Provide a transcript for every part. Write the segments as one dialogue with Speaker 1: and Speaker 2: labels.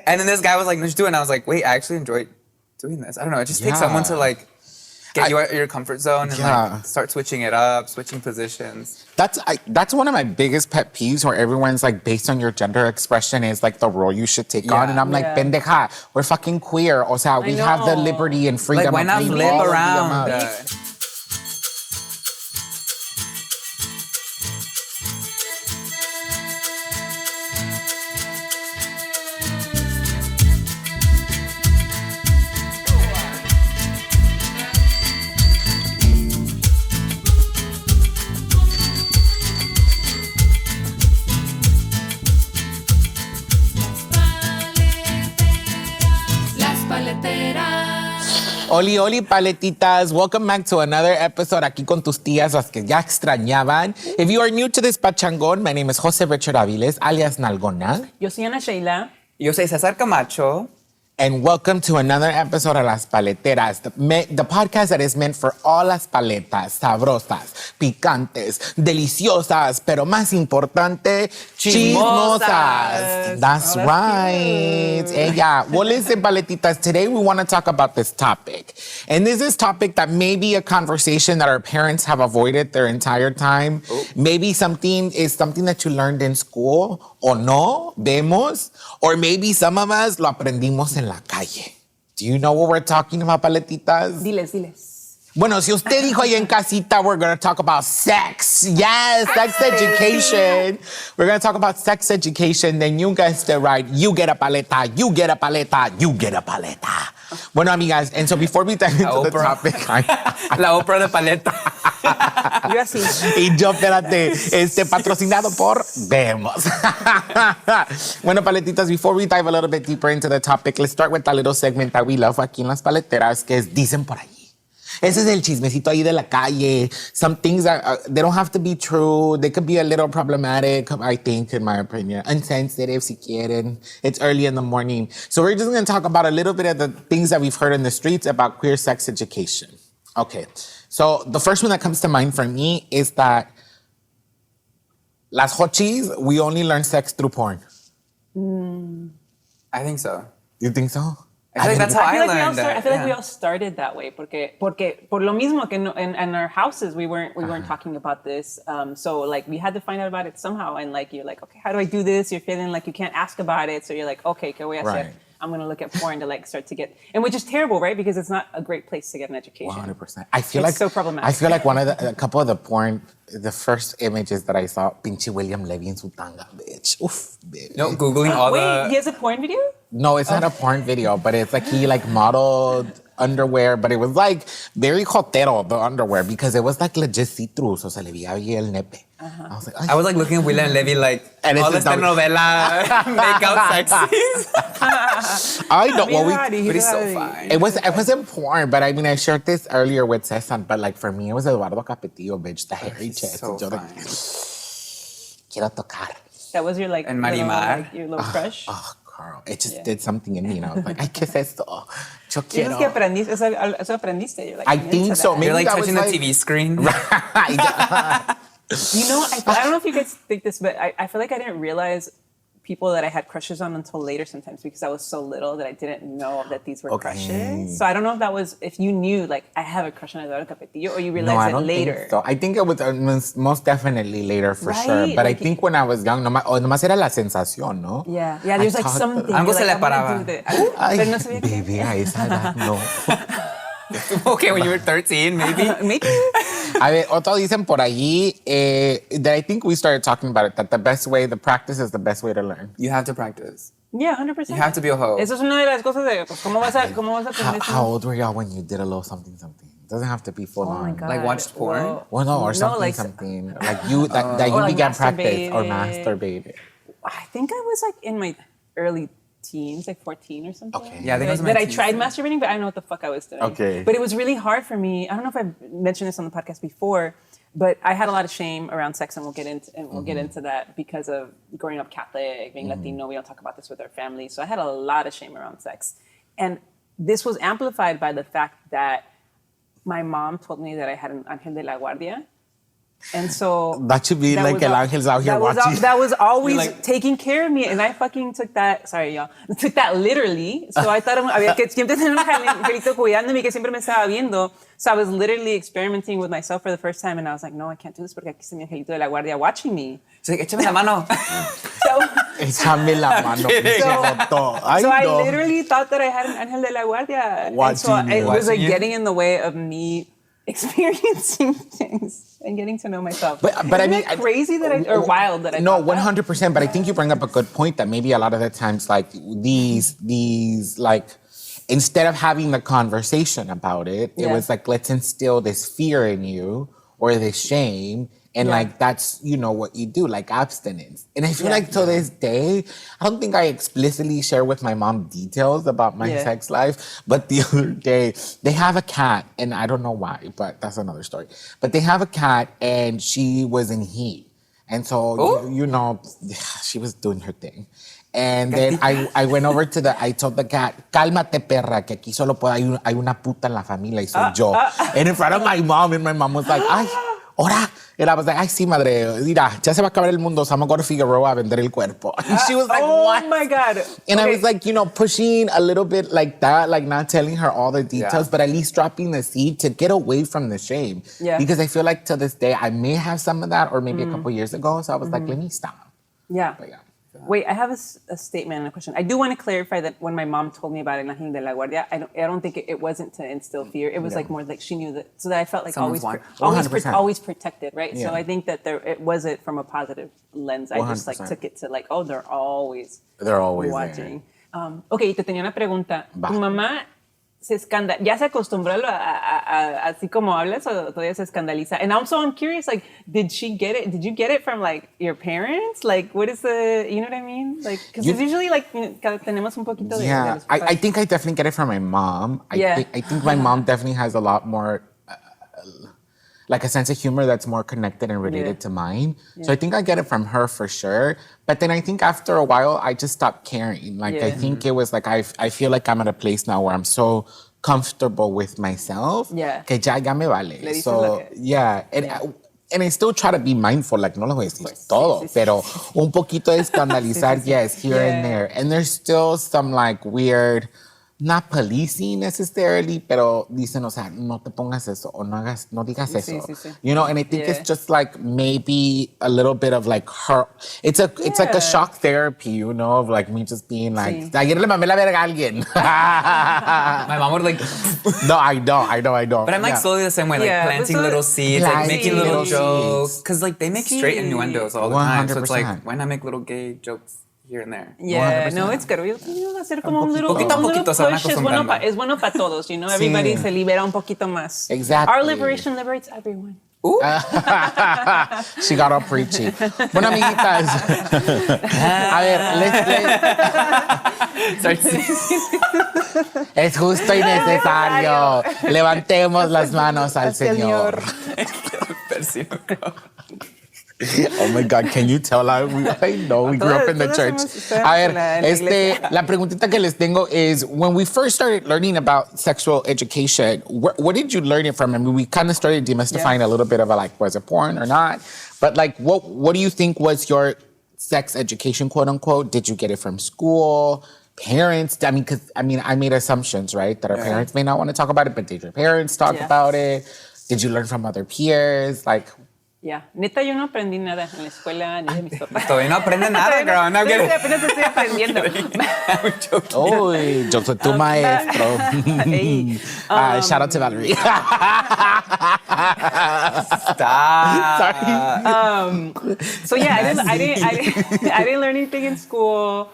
Speaker 1: And then this guy was like, no, just do it. And I was like, wait, I actually enjoy doing this. I don't know. It just takes someone to like get you out of your comfort zone and like start switching it up, switching positions.
Speaker 2: That's one of my biggest pet peeves where everyone's like, based on your gender expression is like the role you should take on. And I'm like, pendeja, we're fucking queer. O sea, we have the liberty and freedom.
Speaker 1: Like, why not flip around?
Speaker 2: Oli, oli, paletitas. Welcome back to another episode aquí con tus tías, las que ya extrañaban. If you are new to this pachangón, my name is Jose Richard Aviles, alias Nalgona.
Speaker 3: Yo soy Ana Sheila.
Speaker 1: Yo soy Cesar Camacho.
Speaker 2: And welcome to another episode of Las Paleteras, the podcast that is meant for all las paletas, sabrosas, picantes, deliciosas, pero más importante, chismosas. That's right. Ella. Well, listen, paletitas, today we want to talk about this topic. And this is a topic that may be a conversation that our parents have avoided their entire time. Oh. Maybe something that you learned in school, o no, vemos, or maybe some of us lo aprendimos en la calle. Do you know what we're talking about, paletitas?
Speaker 3: Diles.
Speaker 2: Bueno, si usted dijo ahí en casita, we're going to talk about sex. Yes, sex education. We're going to talk about sex education. Then you guessed it right. You get a paleta, you get a paleta, you get a paleta. Bueno, amigas, and so before we dive into the topic...
Speaker 1: La Oprah de paleta.
Speaker 3: Yo así.
Speaker 2: Y yo, espérate, patrocinado por Vemos. Bueno, paletitas, before we dive a little bit deeper into the topic, let's start with that little segment that we love aquí en Las Paleteras, que es Dicen por allí. Ese es el chismecito ahí de la calle. Some things that they don't have to be true. They could be a little problematic, I think, in my opinion. Insensitive, si quieren. It's early in the morning. So we're just going to talk about a little bit of the things that we've heard in the streets about queer sex education. Okay. So the first one that comes to mind for me is that las hochis, we only learn sex through porn.
Speaker 1: I think so.
Speaker 2: You think so?
Speaker 1: I think that's how I learned that.
Speaker 3: I feel like we all started that way porque por lo mismo que in our houses we weren't talking about this. So like we had to find out about it somehow, and like you're like, okay, how do I do this? You're feeling like you can't ask about it, so you're like, okay, ¿qué voy a hacer?
Speaker 2: Right.
Speaker 3: I'm going to look at porn to like start to get, and which is terrible, right? Because it's not a great place to get an education.
Speaker 2: 100%. I feel
Speaker 3: it's
Speaker 2: like
Speaker 3: so problematic.
Speaker 2: I feel like a couple of the porn, the first images that I saw, pinche William Levy in su tanga, bitch. Oof, bitch.
Speaker 1: No, Googling all
Speaker 3: Wait, he has a porn video?
Speaker 2: No, it's not a porn video, but it's like he like modeled underwear, but it was like very jotero, the underwear, because it was like legit see-through, so se le veía bien el nepe.
Speaker 1: I was like looking at William Levy like,
Speaker 2: and
Speaker 1: all this telenovela, make out sexy.
Speaker 2: I know,
Speaker 1: but he's so fine.
Speaker 2: It wasn't porn, but I mean, I shared this earlier with Cesar, but like for me, it was Eduardo Capetillo, bitch, the hairy chest.
Speaker 1: So fine.
Speaker 2: Quiero tocar.
Speaker 3: That was your like,
Speaker 1: and Marimar.
Speaker 3: Your little crush?
Speaker 2: Oh, girl, it just did something in me, and I was like, ay, ¿qué es esto? Yo quiero.
Speaker 3: ¿Es que aprendiste? Eso aprendiste. You're like,
Speaker 2: I think so. Maybe
Speaker 1: you're like touching the
Speaker 2: like...
Speaker 1: TV screen.
Speaker 2: Right.
Speaker 3: You know, I don't know if you guys think this, but I feel like I didn't realize people that I had crushes on until later sometimes because I was so little that I didn't know that these were crushes. So I don't know if that was, if you knew, like, I have a crush on Eduardo Capetillo, or you realized it later.
Speaker 2: Think so. I think it was most definitely later for sure. But like, I think when I was young, nomás era la sensación, ¿no?
Speaker 3: Yeah, there's like something.
Speaker 1: Algo se le paraba.
Speaker 2: Baby, a esa edad, no.
Speaker 1: Okay, when you were 13, maybe.
Speaker 3: Maybe.
Speaker 2: A ver, otro dicen por allí that I think we started talking about it, that the practice is the best way to learn.
Speaker 1: You have to practice.
Speaker 3: Yeah, 100%.
Speaker 1: You have to be a hoe.
Speaker 3: Eso es una de las cosas de, pues, ¿cómo vas a aprender?
Speaker 2: How old were y'all when you did a little something? It doesn't have to be full on.
Speaker 3: Oh my God.
Speaker 1: Like watched porn?
Speaker 2: Well, no, or something,
Speaker 3: like,
Speaker 2: something. Like you, that you
Speaker 3: like
Speaker 2: began practice or masturbated.
Speaker 3: I think I was like in my early teens, like 14 or something.
Speaker 2: Okay.
Speaker 1: Yeah, I think it was
Speaker 3: that I tried masturbating, but I don't know what the fuck I was doing.
Speaker 2: Okay.
Speaker 3: But it was really hard for me. I don't know if I've mentioned this on the podcast before, but I had a lot of shame around sex, and we'll get into that because of growing up Catholic, being Latino. We don't talk about this with our family, so I had a lot of shame around sex, and this was amplified by the fact that my mom told me that I had an ángel de la guardia, And so
Speaker 2: that should be like El Angel's out here watching.
Speaker 3: That was always taking care of me, and I fucking took that. Sorry, y'all. Took that literally. So I thought había que siempre tener un angelito cuidándome que siempre me estaba viendo. So I was literally experimenting with myself for the first time, and I was like, no, I can't do this porque aquí está mi angelito de la guardia watching me.
Speaker 1: So like, échame la mano.
Speaker 2: Échame la mano.
Speaker 3: So I literally thought that I had an angel de la guardia.
Speaker 2: Watching
Speaker 3: it was like
Speaker 1: you.
Speaker 3: getting in the way of me experiencing things and getting to know myself.
Speaker 2: But I mean,
Speaker 3: crazy that or wild that I
Speaker 2: no,
Speaker 3: thought
Speaker 2: 100%. But I think you bring up a good point that maybe a lot of the times, like these like, instead of having the conversation about it, it was like, let's instill this fear in you or this shame. And like, that's, you know, what you do, like abstinence. And I feel like to this day, I don't think I explicitly share with my mom details about my sex life. But the other day, they have a cat, and I don't know why, but that's another story. But they have a cat, and she was in heat. And so, you know, she was doing her thing. And then I went over I told the cat, cálmate perra, que aquí solo hay una puta en la familia y soy yo. And in front of my mom, and my mom was like, ay, ora. And I was like, ay, sí, madre, mira, ya se va a acabar el mundo, so I'm gonna go to Figueroa a vender el cuerpo. And she was like, what?
Speaker 3: Oh my God.
Speaker 2: And I was like, you know, pushing a little bit like that, like not telling her all the details, but at least dropping the seed to get away from the shame. Yeah. Because I feel like to this day, I may have some of that, or maybe a couple years ago. So I was like, let me stop.
Speaker 3: Yeah.
Speaker 2: But
Speaker 3: Wait, I have a statement and a question. I do want to clarify that when my mom told me about El Ángel de la Guardia, I don't think it wasn't to instill fear. It was like more like she knew that, so that I felt like always protected, right? Yeah. So I think that it wasn't from a positive lens. I just like took it to like, oh, they're always watching. Okay, te tenía una pregunta. ¿Tu mamá ya se acostumbró a así como hablas o todavía se escandaliza? And also I'm curious, like, did you get it from like your parents? Like, what is you know what I mean? Like, because it's usually like, tenemos un poquito de...
Speaker 2: Yeah, I think I definitely get it from my mom. I think my mom definitely has a lot more, like a sense of humor that's more connected and related to mine. So I think I get it from her for sure. But then I think after a while, I just stopped caring. Like, I think it was like, I feel like I'm at a place now where I'm so comfortable with myself. Que ya me vale. So, and I still try to be mindful, like, no lo voy a decir todo, pero un poquito de escandalizar, yes, here and there. And there's still some like weird, not policing necessarily, pero dicen, o sea, no te pongas eso, o no digas eso. You know, and I think it's just like maybe a little bit of like her, it's like a shock therapy, you know, of like me just being like, ayer le mamé la verga a alguien.
Speaker 1: My mom would like...
Speaker 2: No, I don't.
Speaker 1: But I'm like slowly the same way, like planting little seeds, like making little jokes. Because like they make straight innuendos all the time. So it's like, why not make little gay jokes here and there?
Speaker 3: Yeah, 100%. No, it's good. We'll hacer como un little push. Es bueno para todos, you know? Everybody se libera un poquito más.
Speaker 2: Exactly.
Speaker 3: Our liberation liberates everyone.
Speaker 2: She got all preachy. Bueno, amiguitas. A ver, es justo y necesario. Levantemos las manos al Señor. Oh my God, can you tell? I know we grew up in the church. A ver, la preguntita que les tengo is, when we first started learning about sexual education, what did you learn it from? I mean, we kind of started demystifying a little bit of like, was it porn or not? But like, what do you think was your sex education, quote unquote? Did you get it from school? Parents? I mean, because I made assumptions, right? That our parents may not want to talk about it, but did your parents talk about it? Did you learn from other peers? Like,
Speaker 3: neta, yo no aprendí nada en la escuela ni de mis papás.
Speaker 1: Todavía no aprende nada, girl. No,
Speaker 3: apenas estoy aprendiendo.
Speaker 2: Uy, yo soy tu maestro. Shout out to Valerie.
Speaker 1: Stop.
Speaker 2: Sorry.
Speaker 3: So yeah, I didn't learn anything in school.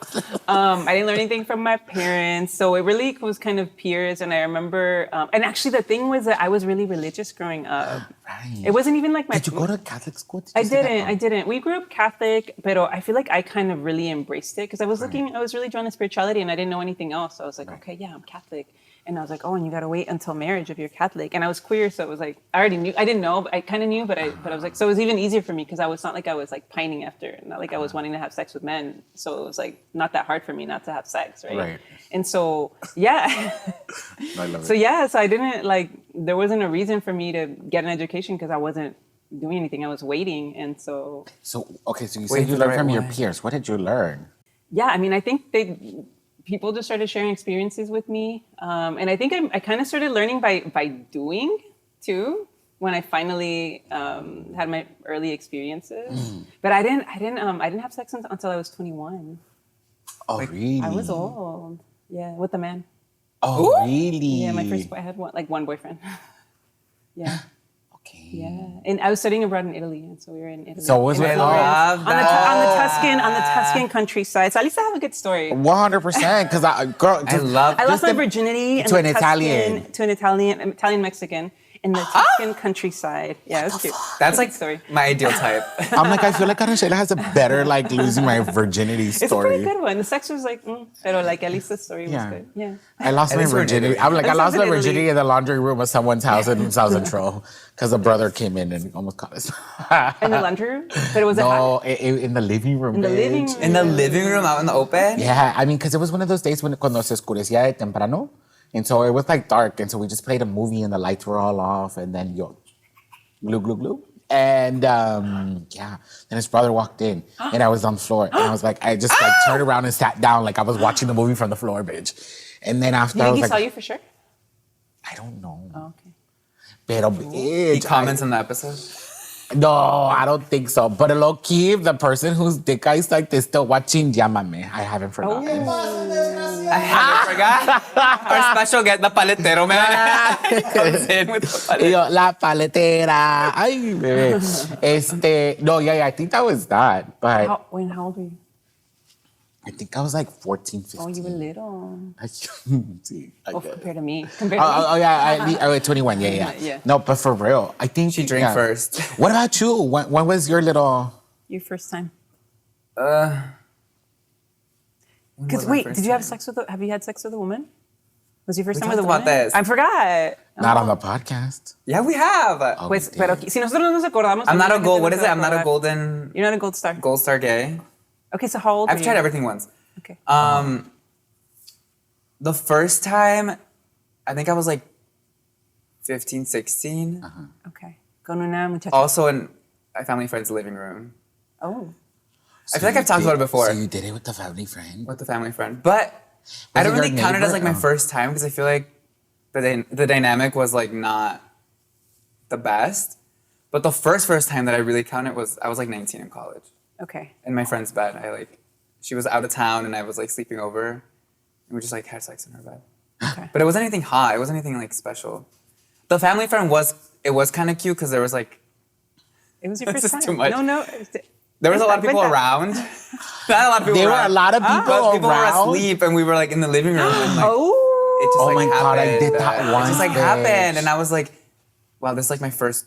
Speaker 3: I didn't learn anything from my parents. So it really was kind of peers. And I remember, and actually the thing was that I was really religious growing up.
Speaker 2: Right.
Speaker 3: It wasn't even like my...
Speaker 2: Did you go to Catholic school?
Speaker 3: I didn't. We grew up Catholic, but I feel like I kind of really embraced it because I was really drawn to spirituality and I didn't know anything else. So I was like, okay, yeah, I'm Catholic. And I was like, oh, and you got to wait until marriage if you're Catholic. And I was queer, so it was like, I already knew. I didn't know, but I kind of knew, but I was like, so it was even easier for me because it's not like I was like pining after, not like I was wanting to have sex with men. So it was like not that hard for me not to have sex, right? And so, yeah. I love it. So I didn't like, there wasn't a reason for me to get an education because I wasn't doing anything. I was waiting, and so.
Speaker 2: So you
Speaker 1: Wait
Speaker 2: said you
Speaker 1: for the
Speaker 2: learned
Speaker 1: right
Speaker 2: from your
Speaker 1: one.
Speaker 2: peers. What did you learn?
Speaker 3: Yeah, I mean, I think people just started sharing experiences with me, and I think I kind of started learning by doing too. When I finally had my early experiences, but I didn't have sex until I was 21.
Speaker 2: Oh, really?
Speaker 3: I was old. Yeah, with a man.
Speaker 2: Oh, really?
Speaker 3: Yeah, I had one boyfriend. Yeah.
Speaker 2: Okay.
Speaker 3: Yeah, and I was studying abroad in Italy, and so we were in Italy.
Speaker 2: So was it?
Speaker 1: I love
Speaker 3: on
Speaker 1: that.
Speaker 3: the Tuscan countryside. So at least I have a good story.
Speaker 2: 100%. Because
Speaker 3: I lost my virginity
Speaker 2: to an Italian.
Speaker 3: to an Italian Mexican in the Tuscan countryside. Yeah, it was cute.
Speaker 1: That's
Speaker 3: Good
Speaker 1: like
Speaker 3: story.
Speaker 1: my ideal type.
Speaker 2: I'm like, I feel like Ana Sheila has a better like losing my virginity story.
Speaker 3: It's a pretty good one. The sex was like, pero like at least the story was
Speaker 2: Yeah.
Speaker 3: good. Yeah.
Speaker 2: I lost my
Speaker 1: least we're in
Speaker 2: virginity.
Speaker 1: Italy.
Speaker 2: I'm like, I
Speaker 3: At least
Speaker 2: lost
Speaker 3: it's
Speaker 2: my
Speaker 3: in Italy.
Speaker 2: virginity in the laundry room of someone's house in South Central because a brother came in and almost caught us.
Speaker 3: In the laundry room, but it was
Speaker 2: No, in the living room.
Speaker 3: in the
Speaker 2: bitch.
Speaker 3: living room.
Speaker 1: In the living room out in the open.
Speaker 2: Yeah, I mean, because it was one of those days cuando se oscurecía de temprano. And so it was like dark. And so we just played a movie and the lights were all off. And then glue, glue, glue. And yeah, then his brother walked in and I was on the floor. And I was like, I just like turned around and sat down like I was watching the movie from the floor, bitch. And then after
Speaker 3: You
Speaker 2: I
Speaker 3: think
Speaker 2: was
Speaker 3: he
Speaker 2: like,
Speaker 3: saw you for sure?
Speaker 2: I don't know.
Speaker 3: Oh, okay.
Speaker 2: Pero
Speaker 1: He
Speaker 2: bitch.
Speaker 1: comments on the episode.
Speaker 2: No, I don't think so. But low key, the person whose dick I sucked is still watching, llámame. I haven't forgotten.
Speaker 1: I haven't forgot. Our special guest, the paletero man, comes in with the
Speaker 2: Y
Speaker 1: paletero.
Speaker 2: yo, la paletera. Ay, bebé. No, yeah, I think that was that. But
Speaker 3: How old were you?
Speaker 2: I think I was like 14, 15.
Speaker 3: Oh, you were little.
Speaker 2: Sí, I
Speaker 3: Oh,
Speaker 2: guess.
Speaker 3: compared to me.
Speaker 2: Oh, yeah, I was 21, yeah.
Speaker 3: Yeah.
Speaker 2: No, but for real, I think
Speaker 1: She drank first.
Speaker 2: What about you? When was your little...
Speaker 3: Your first time.
Speaker 1: When
Speaker 3: Because
Speaker 1: was my
Speaker 3: wait,
Speaker 1: first
Speaker 3: did you have
Speaker 1: time?
Speaker 3: sex with have you had sex with a woman? Was your first
Speaker 1: We
Speaker 3: time with a
Speaker 1: talked
Speaker 3: woman?
Speaker 1: about this.
Speaker 3: I forgot.
Speaker 2: Not on the podcast.
Speaker 1: Yeah, we have.
Speaker 3: Pues,
Speaker 2: we
Speaker 3: pero
Speaker 2: did.
Speaker 3: si nosotros no nos acordamos.
Speaker 1: I'm not a
Speaker 3: la
Speaker 1: gold.
Speaker 3: gente
Speaker 1: What
Speaker 3: no
Speaker 1: is
Speaker 3: se
Speaker 1: it?
Speaker 3: va
Speaker 1: I'm not a
Speaker 3: acordar. You're not a gold star.
Speaker 1: gold star gay.
Speaker 3: Okay, so how old
Speaker 1: I've
Speaker 3: were
Speaker 1: tried
Speaker 3: you?
Speaker 1: everything once.
Speaker 3: Okay.
Speaker 1: The first time, I think I was like 15, 16.
Speaker 3: Okay. Con una muchacha.
Speaker 1: Also in a family friend's living room.
Speaker 3: Oh.
Speaker 1: I feel like I've talked about it before.
Speaker 2: So you did it with the family friend?
Speaker 1: With the family friend. But I
Speaker 2: it
Speaker 1: don't
Speaker 2: your
Speaker 1: really count it as
Speaker 2: neighbor?
Speaker 1: like my
Speaker 2: Oh.
Speaker 1: first time because I feel like the dynamic was like not the best. But the first time that I really count it was I was like 19 in college.
Speaker 3: Okay.
Speaker 1: In my friend's bed. She was out of town and I was like sleeping over. And we just like had sex in her bed.
Speaker 3: Okay.
Speaker 1: But it wasn't anything hot. It wasn't anything like special. The family friend was kind of cute because there was like
Speaker 3: It was your
Speaker 1: This
Speaker 3: first
Speaker 1: is
Speaker 3: time.
Speaker 1: too much.
Speaker 3: No.
Speaker 1: there was a lot of people
Speaker 3: Cuenta.
Speaker 1: around. Not a lot of people
Speaker 2: There were
Speaker 1: around.
Speaker 2: a lot of people
Speaker 1: But people were
Speaker 2: around.
Speaker 1: asleep and we were like in the living room and like
Speaker 3: Oh.
Speaker 1: it just
Speaker 2: Oh
Speaker 1: like
Speaker 2: my God, I
Speaker 1: happened.
Speaker 2: did that
Speaker 1: It
Speaker 2: once,
Speaker 1: just like
Speaker 2: bitch.
Speaker 1: happened and I was like, wow, this is like my first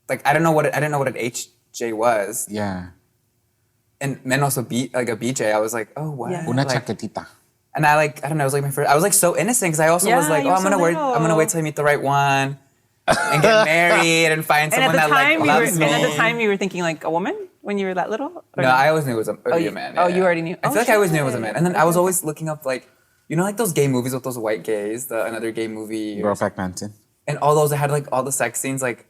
Speaker 1: like I didn't know what an HJ was.
Speaker 2: Yeah.
Speaker 1: And menos a BJ. I was like, oh what?
Speaker 3: Yeah.
Speaker 2: Una
Speaker 1: Like,
Speaker 2: chaquetita.
Speaker 1: and I don't know, it was like my first I was like so innocent because I also
Speaker 3: Yeah,
Speaker 1: was like,
Speaker 3: you
Speaker 1: oh
Speaker 3: were
Speaker 1: I'm gonna
Speaker 3: so
Speaker 1: wait
Speaker 3: little.
Speaker 1: till I meet the right one and get married and find
Speaker 3: And at
Speaker 1: someone
Speaker 3: the
Speaker 1: that like
Speaker 3: time,
Speaker 1: loves me.
Speaker 3: and at the time, you were thinking like a woman when you were that little. Or
Speaker 1: No, I always knew it was a
Speaker 3: you-
Speaker 1: man.
Speaker 3: oh, you already knew.
Speaker 1: I
Speaker 3: Oh,
Speaker 1: feel like I always knew it was a
Speaker 3: shit.
Speaker 1: man. And then I was always looking up like, you know, like those gay movies with those white gays, another gay movie,
Speaker 2: Brokeback Mountain.
Speaker 1: and all those that had like all the sex scenes like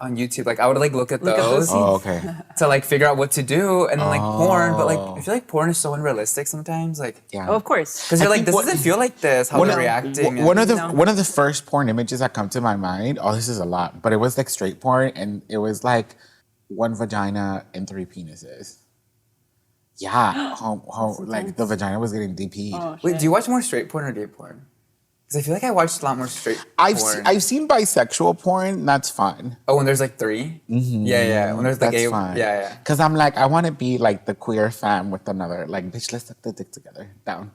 Speaker 1: on YouTube. Like I would like look at
Speaker 3: Look at those
Speaker 1: those
Speaker 3: scenes.
Speaker 2: Oh, okay.
Speaker 1: to like figure out what to do and like porn. But like I feel like porn is so unrealistic sometimes. Like
Speaker 2: Yeah.
Speaker 3: Oh, of course.
Speaker 1: because you're
Speaker 2: I
Speaker 1: like
Speaker 2: think
Speaker 1: this
Speaker 2: what-
Speaker 1: doesn't feel like this. How
Speaker 2: One
Speaker 1: they're
Speaker 2: of-
Speaker 1: reacting.
Speaker 2: One
Speaker 1: and-
Speaker 2: of the
Speaker 3: No.
Speaker 2: one of the first porn images that come to my mind. Oh, this is a lot, but it was like straight porn, and it was like one vagina and 3 penises. Yeah, like the vagina was getting DP'd.
Speaker 3: Oh,
Speaker 1: Wait,
Speaker 3: shit.
Speaker 1: do you watch more straight porn or gay porn? Because I feel like I watched a lot more straight porn.
Speaker 2: I've seen bisexual porn. That's fine.
Speaker 1: Oh, when there's like 3? Yeah. When there's the
Speaker 2: That's
Speaker 1: gay,
Speaker 2: fine.
Speaker 1: yeah.
Speaker 2: Because I'm like, I want to be like the queer fam with another. Like, bitch, let's suck the dick together. Down.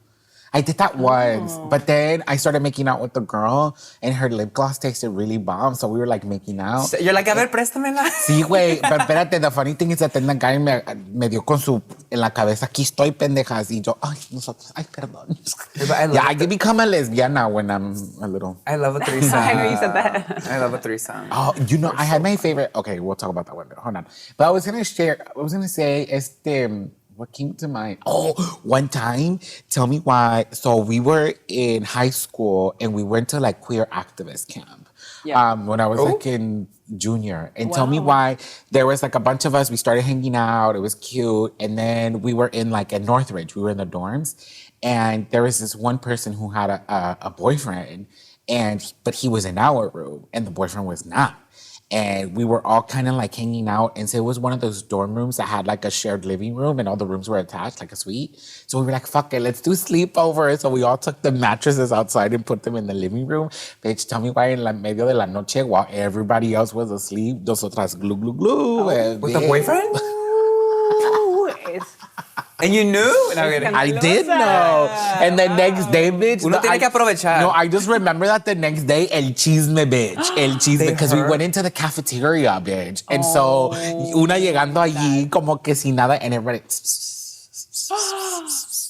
Speaker 2: I did that once, but then I started making out with the girl, and her lip gloss tasted really bomb. So we were like making out.
Speaker 1: You're like, a ver, préstamela.
Speaker 2: Sí, güey, pero espérate, the funny thing is that then the guy me dio con su, en la cabeza, aquí estoy, pendejas, y yo, ay, nosotros, ay, perdón.
Speaker 1: But I love
Speaker 2: Yeah, I become a lesbiana when I'm a little.
Speaker 1: I love a threesome.
Speaker 3: I know you said that.
Speaker 1: I love a threesome.
Speaker 2: Oh, you know, I had my favorite, okay, we'll talk about that one, but hold on. But I was gonna say, what came to mind? Oh, one time, tell me why. So we were in high school and we went to like queer activist camp.
Speaker 3: Yeah.
Speaker 2: When I was like in junior. And tell me why. There was like a bunch of us. We started hanging out. It was cute. And then we were in like at Northridge. We were in the dorms. And there was this one person who had a boyfriend. But he was in our room. And the boyfriend was not. And we were all kind of like hanging out. And so it was one of those dorm rooms that had like a shared living room and all the rooms were attached, like a suite. So we were like, fuck it, let's do sleepover. So we all took the mattresses outside and put them in the living room. Bitch, tell me why en la medio de la noche while everybody else was asleep, nosotras glue, glue, glue.
Speaker 1: With the boyfriend? And you knew? No,
Speaker 2: I did know. And the next day, bitch.
Speaker 1: Uno tiene que aprovechar.
Speaker 2: No, I just remember that the next day, el chisme, bitch. El chisme. Because we went into the cafeteria, bitch. And so, una llegando allí como que sin nada, and everybody...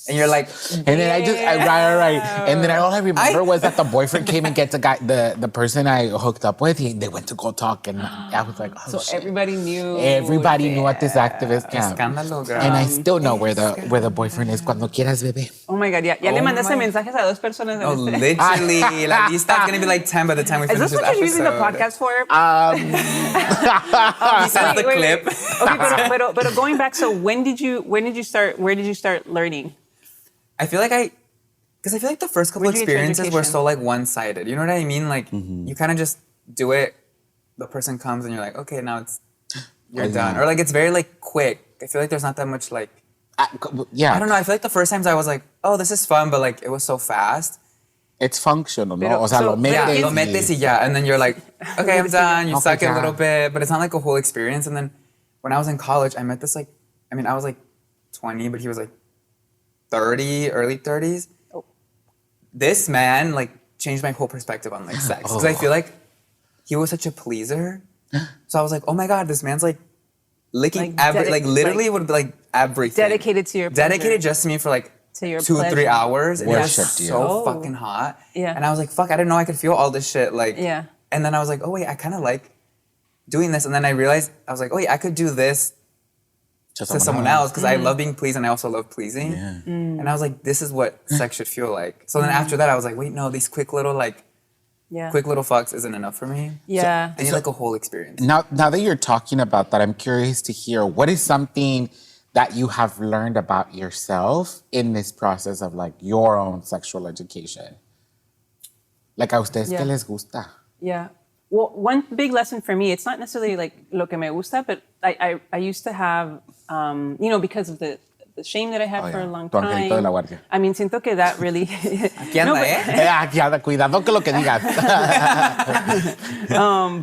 Speaker 1: And you're like...
Speaker 2: And then right. And then all I remember was that the boyfriend came and get the person I hooked up with. They went to go talk, and I was like, oh,
Speaker 3: so
Speaker 2: shit.
Speaker 3: everybody knew.
Speaker 2: Everybody knew at this activist camp.
Speaker 1: Escándalo, girl.
Speaker 2: And I still know where the boyfriend is. Cuando quieras, bebé.
Speaker 3: Oh my God, ya le mandaste mensajes a 2 personas.
Speaker 1: Oh, literally. La lista is going to be like 10 by the time we finish this episode.
Speaker 3: Is this what you're using the podcast for?
Speaker 1: He sent the clip.
Speaker 3: Okay, but going back, so where did you start learning?
Speaker 1: I feel like the first couple experiences were so like one-sided. You know what I mean? Like you kind of just do it. The person comes and you're like, okay, now you're done. Or like it's very like quick. I feel like there's not that much like. I don't know. I feel like the first times I was like, oh, this is fun, but like it was so fast.
Speaker 2: It's functional, no? O sea, lo metes.
Speaker 1: Yeah, lo metes y ya. And then you're like, okay, I'm done. You suck it a little bit, but it's not like a whole experience. And then when I was in college, I met this like, I was like 20, but he was like 30, early 30s. Oh. This man like changed my whole perspective on like sex. Because I feel like he was such a pleaser. So I was like, oh my God, this man's like licking literally would be like everything.
Speaker 3: Dedicated to your pleasure.
Speaker 1: Dedicated just to me for like 2-3 hours. And it was so fucking hot. Yeah. And I was like, fuck, I didn't know I could feel all this shit. Like, yeah. And then I was like, oh wait, I kind of like doing this. And then I realized, I was like, oh wait, I could do this to someone else because I love being pleased and I also love pleasing. Yeah. And I was like, this is what sex should feel like. So then after that, I was like, wait, no, these quick little fucks isn't enough for me.
Speaker 3: Yeah.
Speaker 1: So I need like a whole experience.
Speaker 2: Now that you're talking about that, I'm curious to hear what is something that you have learned about yourself in this process of like your own sexual education. Like a ustedes que les gusta.
Speaker 3: Yeah. Well, one big lesson for me, it's not necessarily like lo que me gusta, but I used to have, because of the shame that I had for a long time. De la guardia. I mean, siento que that really...
Speaker 1: Aquí anda,
Speaker 2: Aquí anda, cuidado con lo que digas.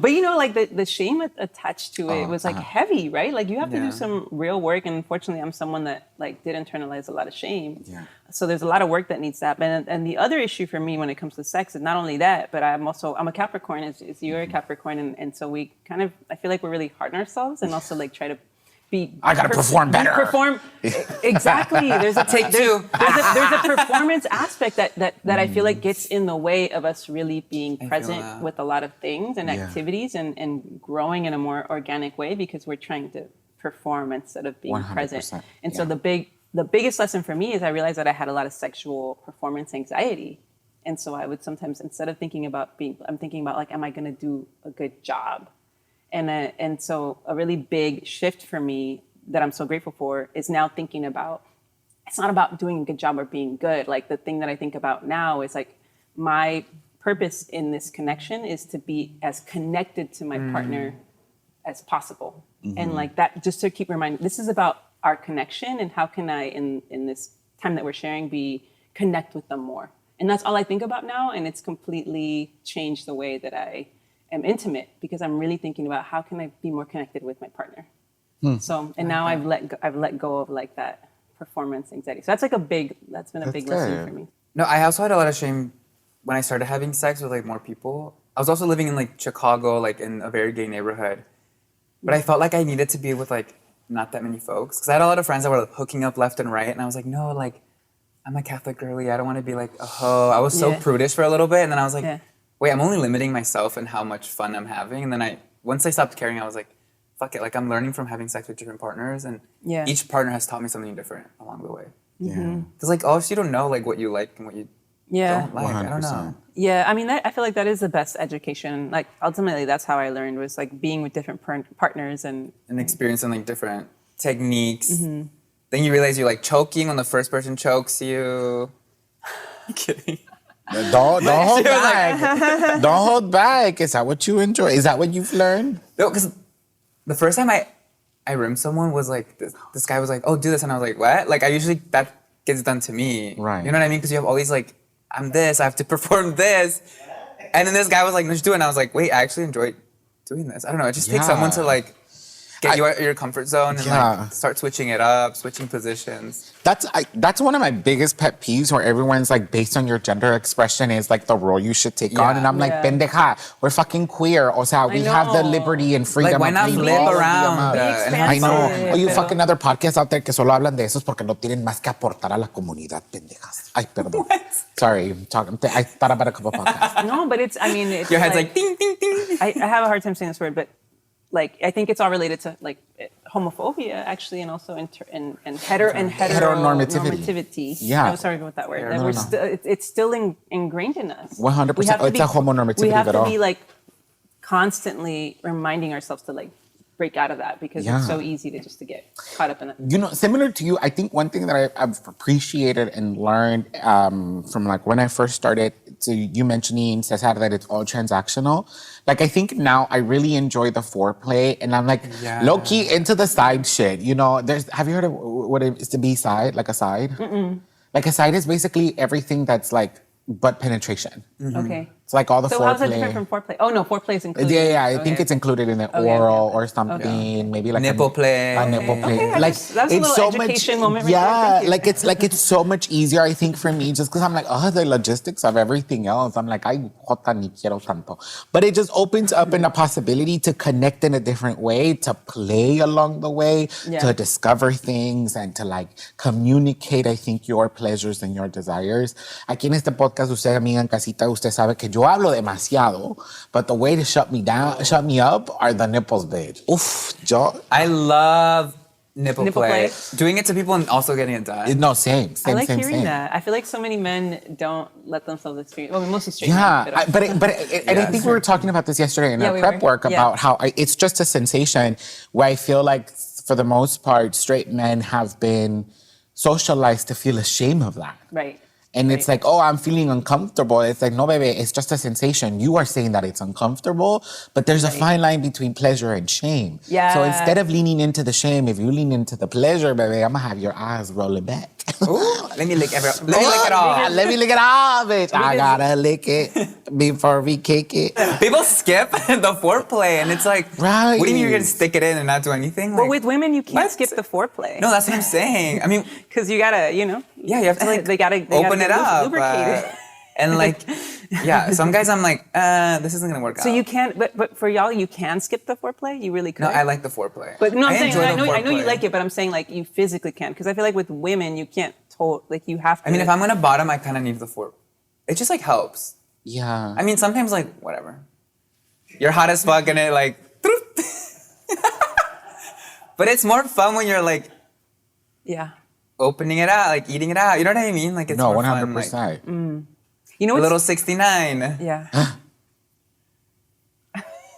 Speaker 3: But like the shame attached to it was like heavy, right? Like you have to do some real work. And unfortunately, I'm someone that like did internalize a lot of shame. Yeah. So there's a lot of work that needs to happen. And the other issue for me when it comes to sex is not only that, but I'm a Capricorn, as you're a Capricorn. And so we kind of, I feel like we're really hard on ourselves and also like try to
Speaker 2: I gotta perform better.
Speaker 3: Exactly. There's a performance aspect that I feel like gets in the way of us really being present with a lot of things and activities and growing in a more organic way because we're trying to perform instead of being present. And so the biggest lesson for me is I realized that I had a lot of sexual performance anxiety. And so I would sometimes, instead of thinking about I'm thinking about like, am I gonna do a good job? And so a really big shift for me that I'm so grateful for is now thinking about, it's not about doing a good job or being good. Like the thing that I think about now is like my purpose in this connection is to be as connected to my partner as possible. Mm-hmm. And like that, just to keep reminding, this is about our connection and how can I, in this time that we're sharing, connect with them more. And that's all I think about now. And it's completely changed the way that I am intimate because I'm really thinking about how can I be more connected with my partner. So, and now I've let go of like that performance anxiety. So that's been a big lesson for me.
Speaker 1: No, I also had a lot of shame when I started having sex with like more people. I was also living in like Chicago, like in a very gay neighborhood. But I felt like I needed to be with like not that many folks. Because I had a lot of friends that were like, hooking up left and right. And I was like, no, like I'm a Catholic girly. I don't want to be like a hoe. I was so prudish for a little bit. And then I was like, wait, I'm only limiting myself and how much fun I'm having. And then once I stopped caring, I was like, fuck it. Like I'm learning from having sex with different partners. And each partner has taught me something different along the way. Yeah. Because like, also you don't know like what you like and what you
Speaker 3: Yeah.
Speaker 1: don't like. I don't know.
Speaker 2: 100%.
Speaker 3: Yeah, I mean, I feel like that is the best education. Like, ultimately, that's how I learned, was like being with different partners and
Speaker 1: Experiencing like different techniques.
Speaker 3: Mm-hmm.
Speaker 1: Then you realize you're like choking when the first person chokes you. I'm kidding.
Speaker 2: Don't hold back. Don't hold back. Is that what you enjoy? Is that what you've learned?
Speaker 1: No, because the first time I roomed someone was like, this guy was like, oh, do this. And I was like, what? Like, I usually, that gets done to me.
Speaker 2: Right.
Speaker 1: You know what I mean? Because you have all these like, I'm this, I have to perform this. And then this guy was like, no, just do it. And I was like, wait, I actually enjoy doing this. I don't know. It just takes someone to like, get you out of your comfort zone and like start switching it up, switching positions.
Speaker 2: That's one of my biggest pet peeves, where everyone's like, based on your gender expression is like the role you should take on. And I'm like, pendeja, we're fucking queer. O sea, we have the liberty and freedom.
Speaker 1: Like, why not
Speaker 2: of being
Speaker 1: live
Speaker 2: all of the
Speaker 1: around?
Speaker 2: above.
Speaker 1: And
Speaker 2: I know.
Speaker 3: expansive.
Speaker 2: Oh, you fucking other podcasts out there que solo hablan de esos porque no tienen más que aportar a la comunidad, pendejas. Ay, perdón. Sorry, I thought about a couple podcasts.
Speaker 3: no, but it's, I mean, it's
Speaker 1: Your head's like, ding, ding, ding.
Speaker 3: I have a hard time saying this word, but like, I think it's all related to like homophobia, actually, and also heteronormativity.
Speaker 2: Yeah.
Speaker 3: I'm sorry about that word. That we're it's still ingrained in us.
Speaker 2: 100%.
Speaker 3: We have to
Speaker 2: It's a homonormativity
Speaker 3: We have
Speaker 2: at
Speaker 3: to
Speaker 2: all.
Speaker 3: be like constantly reminding ourselves to like break out of that, because it's so easy to just to get caught up in it.
Speaker 2: You know, similar to you, I think one thing that I've appreciated and learned from like when I first started, to you mentioning, Cesar, that it's all transactional. Like, I think now I really enjoy the foreplay, and I'm like low key into the side shit. You know, have you heard of what it is to be side? Like a side? Like a side is basically everything that's like butt penetration.
Speaker 3: Okay.
Speaker 2: It's like all the
Speaker 3: So
Speaker 2: foreplay.
Speaker 3: how's that different from foreplay? Oh no, foreplay is included.
Speaker 2: Yeah, I think it's included in the oral or something. Maybe like
Speaker 1: Nipple play.
Speaker 2: A nipple play.
Speaker 3: Okay,
Speaker 2: Like
Speaker 3: that was a little education moment right there. Thank you.
Speaker 2: like it's so much easier, I think, for me, just because I'm like, the logistics of everything else. I'm like, ay, jota ni quiero tanto. But it just opens up in a possibility to connect in a different way, to play along the way, to discover things, and to like communicate, I think, your pleasures and your desires. Aquí en este podcast, usted, amiga en casita, usted sabe que yo hablo demasiado, but the way to shut me up are the nipples, bitch. Oof,
Speaker 1: I love nipple
Speaker 3: play.
Speaker 1: Doing it to people and also getting it done.
Speaker 2: No, same.
Speaker 3: I like hearing that. I feel like so many men don't let themselves experience. Well, mostly straight men.
Speaker 2: Yeah, and I think we were talking about this yesterday in our prep work about how it's just a sensation where I feel like, for the most part, straight men have been socialized to feel ashamed of that.
Speaker 3: Right.
Speaker 2: And it's like, I'm feeling uncomfortable. It's like, no, baby, it's just a sensation. You are saying that it's uncomfortable, but there's a fine line between pleasure and shame.
Speaker 3: Yeah.
Speaker 2: So instead of leaning into the shame, if you lean into the pleasure, baby, I'm gonna have your eyes rolling back.
Speaker 1: Ooh, let me lick it all.
Speaker 2: Let me lick it all, bitch. I gotta lick it before we kick it.
Speaker 1: People skip the foreplay, and it's like,
Speaker 2: Right.
Speaker 1: what do you mean you're gonna stick it in and not do anything?
Speaker 3: Well,
Speaker 1: Like,
Speaker 3: with women, you can't
Speaker 1: what?
Speaker 3: skip the foreplay.
Speaker 1: No, that's what I'm saying. I mean,
Speaker 3: Because you gotta,
Speaker 1: yeah, you have to like
Speaker 3: they gotta
Speaker 1: open it up,
Speaker 3: lubricate it.
Speaker 1: and like, some guys I'm like, this isn't gonna work out.
Speaker 3: So you can't, but for y'all, you can skip the foreplay. You really could.
Speaker 1: No, I like the foreplay.
Speaker 3: But no, I'm saying,
Speaker 1: enjoy
Speaker 3: I
Speaker 1: the
Speaker 3: know you
Speaker 1: foreplay.
Speaker 3: like it, but I'm saying like you physically can, because I feel like with women you can't you have to.
Speaker 1: I mean, if I'm gonna bottom, I kind of need the fore. It just like helps.
Speaker 2: Yeah.
Speaker 1: I mean, sometimes like whatever. You're hot as fuck and it like, but it's more fun when you're like opening it out, like eating it out. You know what I mean? Like it's
Speaker 2: No,
Speaker 1: more
Speaker 2: 100%.
Speaker 1: fun. Like,
Speaker 3: you know,
Speaker 1: little 69.
Speaker 3: Yeah.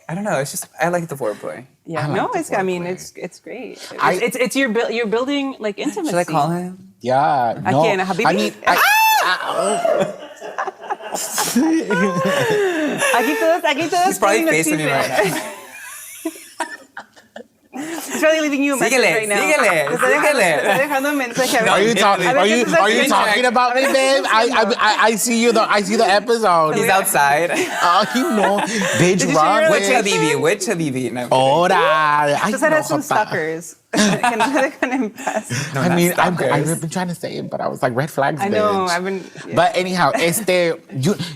Speaker 1: I don't know. It's just I like the foreplay.
Speaker 3: Yeah.
Speaker 2: I like the
Speaker 3: It's. I mean,
Speaker 2: foreplay.
Speaker 3: it's great. It's you're building like intimacy.
Speaker 1: Should I call him?
Speaker 2: Yeah. No.
Speaker 3: Again, habibi?
Speaker 2: I mean,
Speaker 3: Aquí todos
Speaker 1: He's probably
Speaker 3: poniendo
Speaker 1: facing me
Speaker 3: chisme.
Speaker 1: right now.
Speaker 3: He's probably leaving you a message
Speaker 1: Síguele,
Speaker 3: right now.
Speaker 1: síguele,
Speaker 3: Te está dejando un mensaje. A ver,
Speaker 2: Are you talking?
Speaker 3: a ver,
Speaker 2: Are
Speaker 3: ¿qué
Speaker 2: you
Speaker 3: estás
Speaker 2: are you
Speaker 3: haciendo?
Speaker 2: talking about me, babe? I see you. I see the episode.
Speaker 1: He's outside.
Speaker 2: You know, bitch,
Speaker 3: Did you
Speaker 2: run
Speaker 3: see
Speaker 1: Which
Speaker 3: your-
Speaker 2: with.
Speaker 1: Which Habibi? No, I'm kidding.
Speaker 2: Ora. Ay,
Speaker 3: Cesar has
Speaker 2: no,
Speaker 3: some
Speaker 2: jota.
Speaker 3: stalkers. Que no se dejan en paz.
Speaker 1: No,
Speaker 2: I
Speaker 1: not
Speaker 2: mean,
Speaker 1: stalkers.
Speaker 2: I've been trying to say it, but I was like, red flags,
Speaker 3: I know.
Speaker 2: bitch.
Speaker 3: I've been. Yeah.
Speaker 2: But anyhow,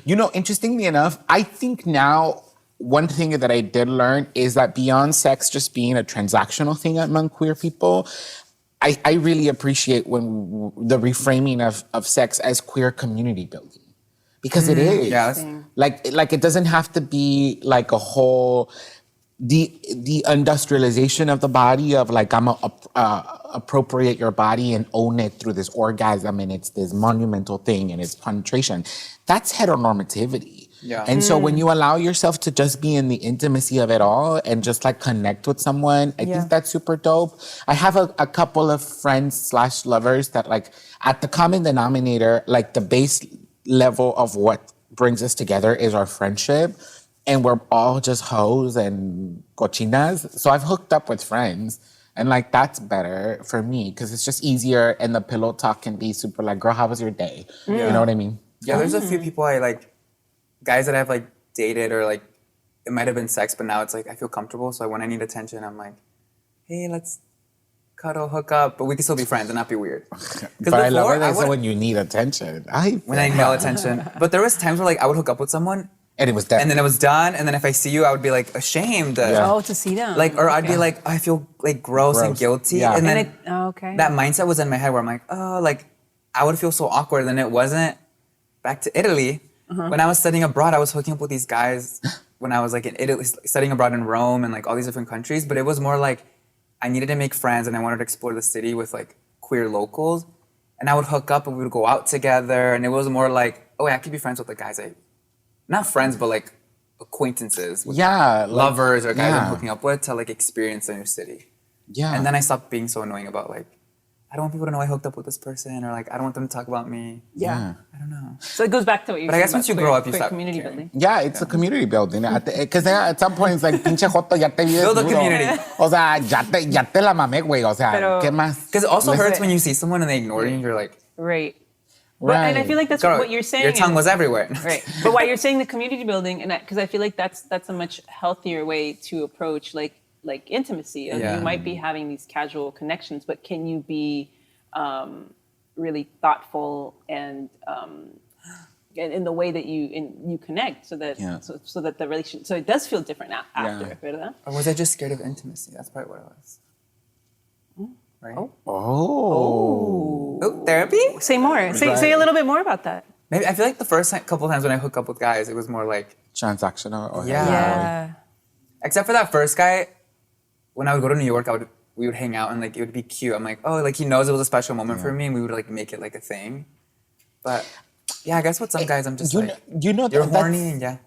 Speaker 2: you know, interestingly enough, I think now one thing that I did learn is that beyond sex just being a transactional thing among queer people, I really appreciate when the reframing of sex as queer community building. Because it is.
Speaker 1: Yes.
Speaker 2: Like it doesn't have to be like a whole the industrialization of the body of like I'm a appropriate your body and own it through this orgasm and it's this monumental thing and it's penetration. That's heteronormativity.
Speaker 1: Yeah.
Speaker 2: And so when you allow yourself to just be in the intimacy of it all and just like connect with someone, I think that's super dope. I have a couple of friends / lovers that like at the common denominator, like the base level of what brings us together is our friendship. And we're all just hoes and cochinas. So I've hooked up with friends. And like, that's better for me because it's just easier. And the pillow talk can be super like, girl, how was your day? You know what I mean?
Speaker 1: Yeah, there's a few people I like, guys that I've like dated or like, it might have been sex, but now it's like, I feel comfortable. So when I need attention, I'm like, hey, let's cuddle, hook up, but we can still be friends and not be weird.
Speaker 2: But I love it also when you need attention.
Speaker 1: When I need attention. But there was times where like I would hook up with someone
Speaker 2: and it was done.
Speaker 1: And then it was done. And then if I see you, I would be like ashamed.
Speaker 3: Oh, to see them.
Speaker 1: Like, or I'd be like, I feel like gross and guilty.
Speaker 2: Yeah.
Speaker 1: And then that mindset was in my head where I'm like, oh, like I would feel so awkward. And it wasn't back to Italy. When I was studying abroad, I was hooking up with these guys when I was like in Italy, studying abroad in Rome and like all these different countries. But it was more like I needed to make friends and I wanted to explore the city with like queer locals. And I would hook up and we would go out together. And it was more like, oh, I could be friends with the guys not friends, but like acquaintances. With lovers or guys I'm hooking up with to like experience a new city.
Speaker 2: Yeah.
Speaker 1: And then I stopped being so annoying about like, I don't want people to know I hooked up with this person or like, I don't want them to talk about me.
Speaker 3: Yeah.
Speaker 1: I don't know.
Speaker 3: So it goes back to what you're
Speaker 1: But I guess once you grow up, you stop
Speaker 3: community
Speaker 1: caring.
Speaker 3: building.
Speaker 2: Yeah, it's a community building. Because at some point it's like, pinche joto, ya te vi
Speaker 1: Build a
Speaker 2: desnudo.
Speaker 1: community.
Speaker 2: O sea, ya te la mamé, güey. O sea,
Speaker 3: Pero-
Speaker 2: ¿qué más?
Speaker 1: Because it also
Speaker 2: Listen.
Speaker 1: hurts when you see someone and they ignore you and you're like,
Speaker 3: Right. But, and I feel like that's
Speaker 1: girl,
Speaker 3: what you're saying.
Speaker 1: your tongue was everywhere.
Speaker 3: Right. But why you're saying the community building, and because I feel like that's a much healthier way to approach like intimacy. And you might be having these casual connections, but can you be really thoughtful and in the way that you connect, so that so that the relation, so it does feel different after, ¿verdad?
Speaker 1: Or was I just scared of intimacy? That's probably what it was. Right?
Speaker 2: Oh,
Speaker 1: therapy?
Speaker 3: Say more. Say a little bit more about that.
Speaker 1: Maybe I feel like the first couple times when I hook up with guys, it was more like
Speaker 2: transactional. Or
Speaker 3: Yeah.
Speaker 1: Except for that first guy, when I would go to New York, we would hang out and like it would be cute. I'm like, oh, like he knows it was a special moment for me, and we would like make it like a thing. But yeah, I guess with some guys, I'm just like, you're horny and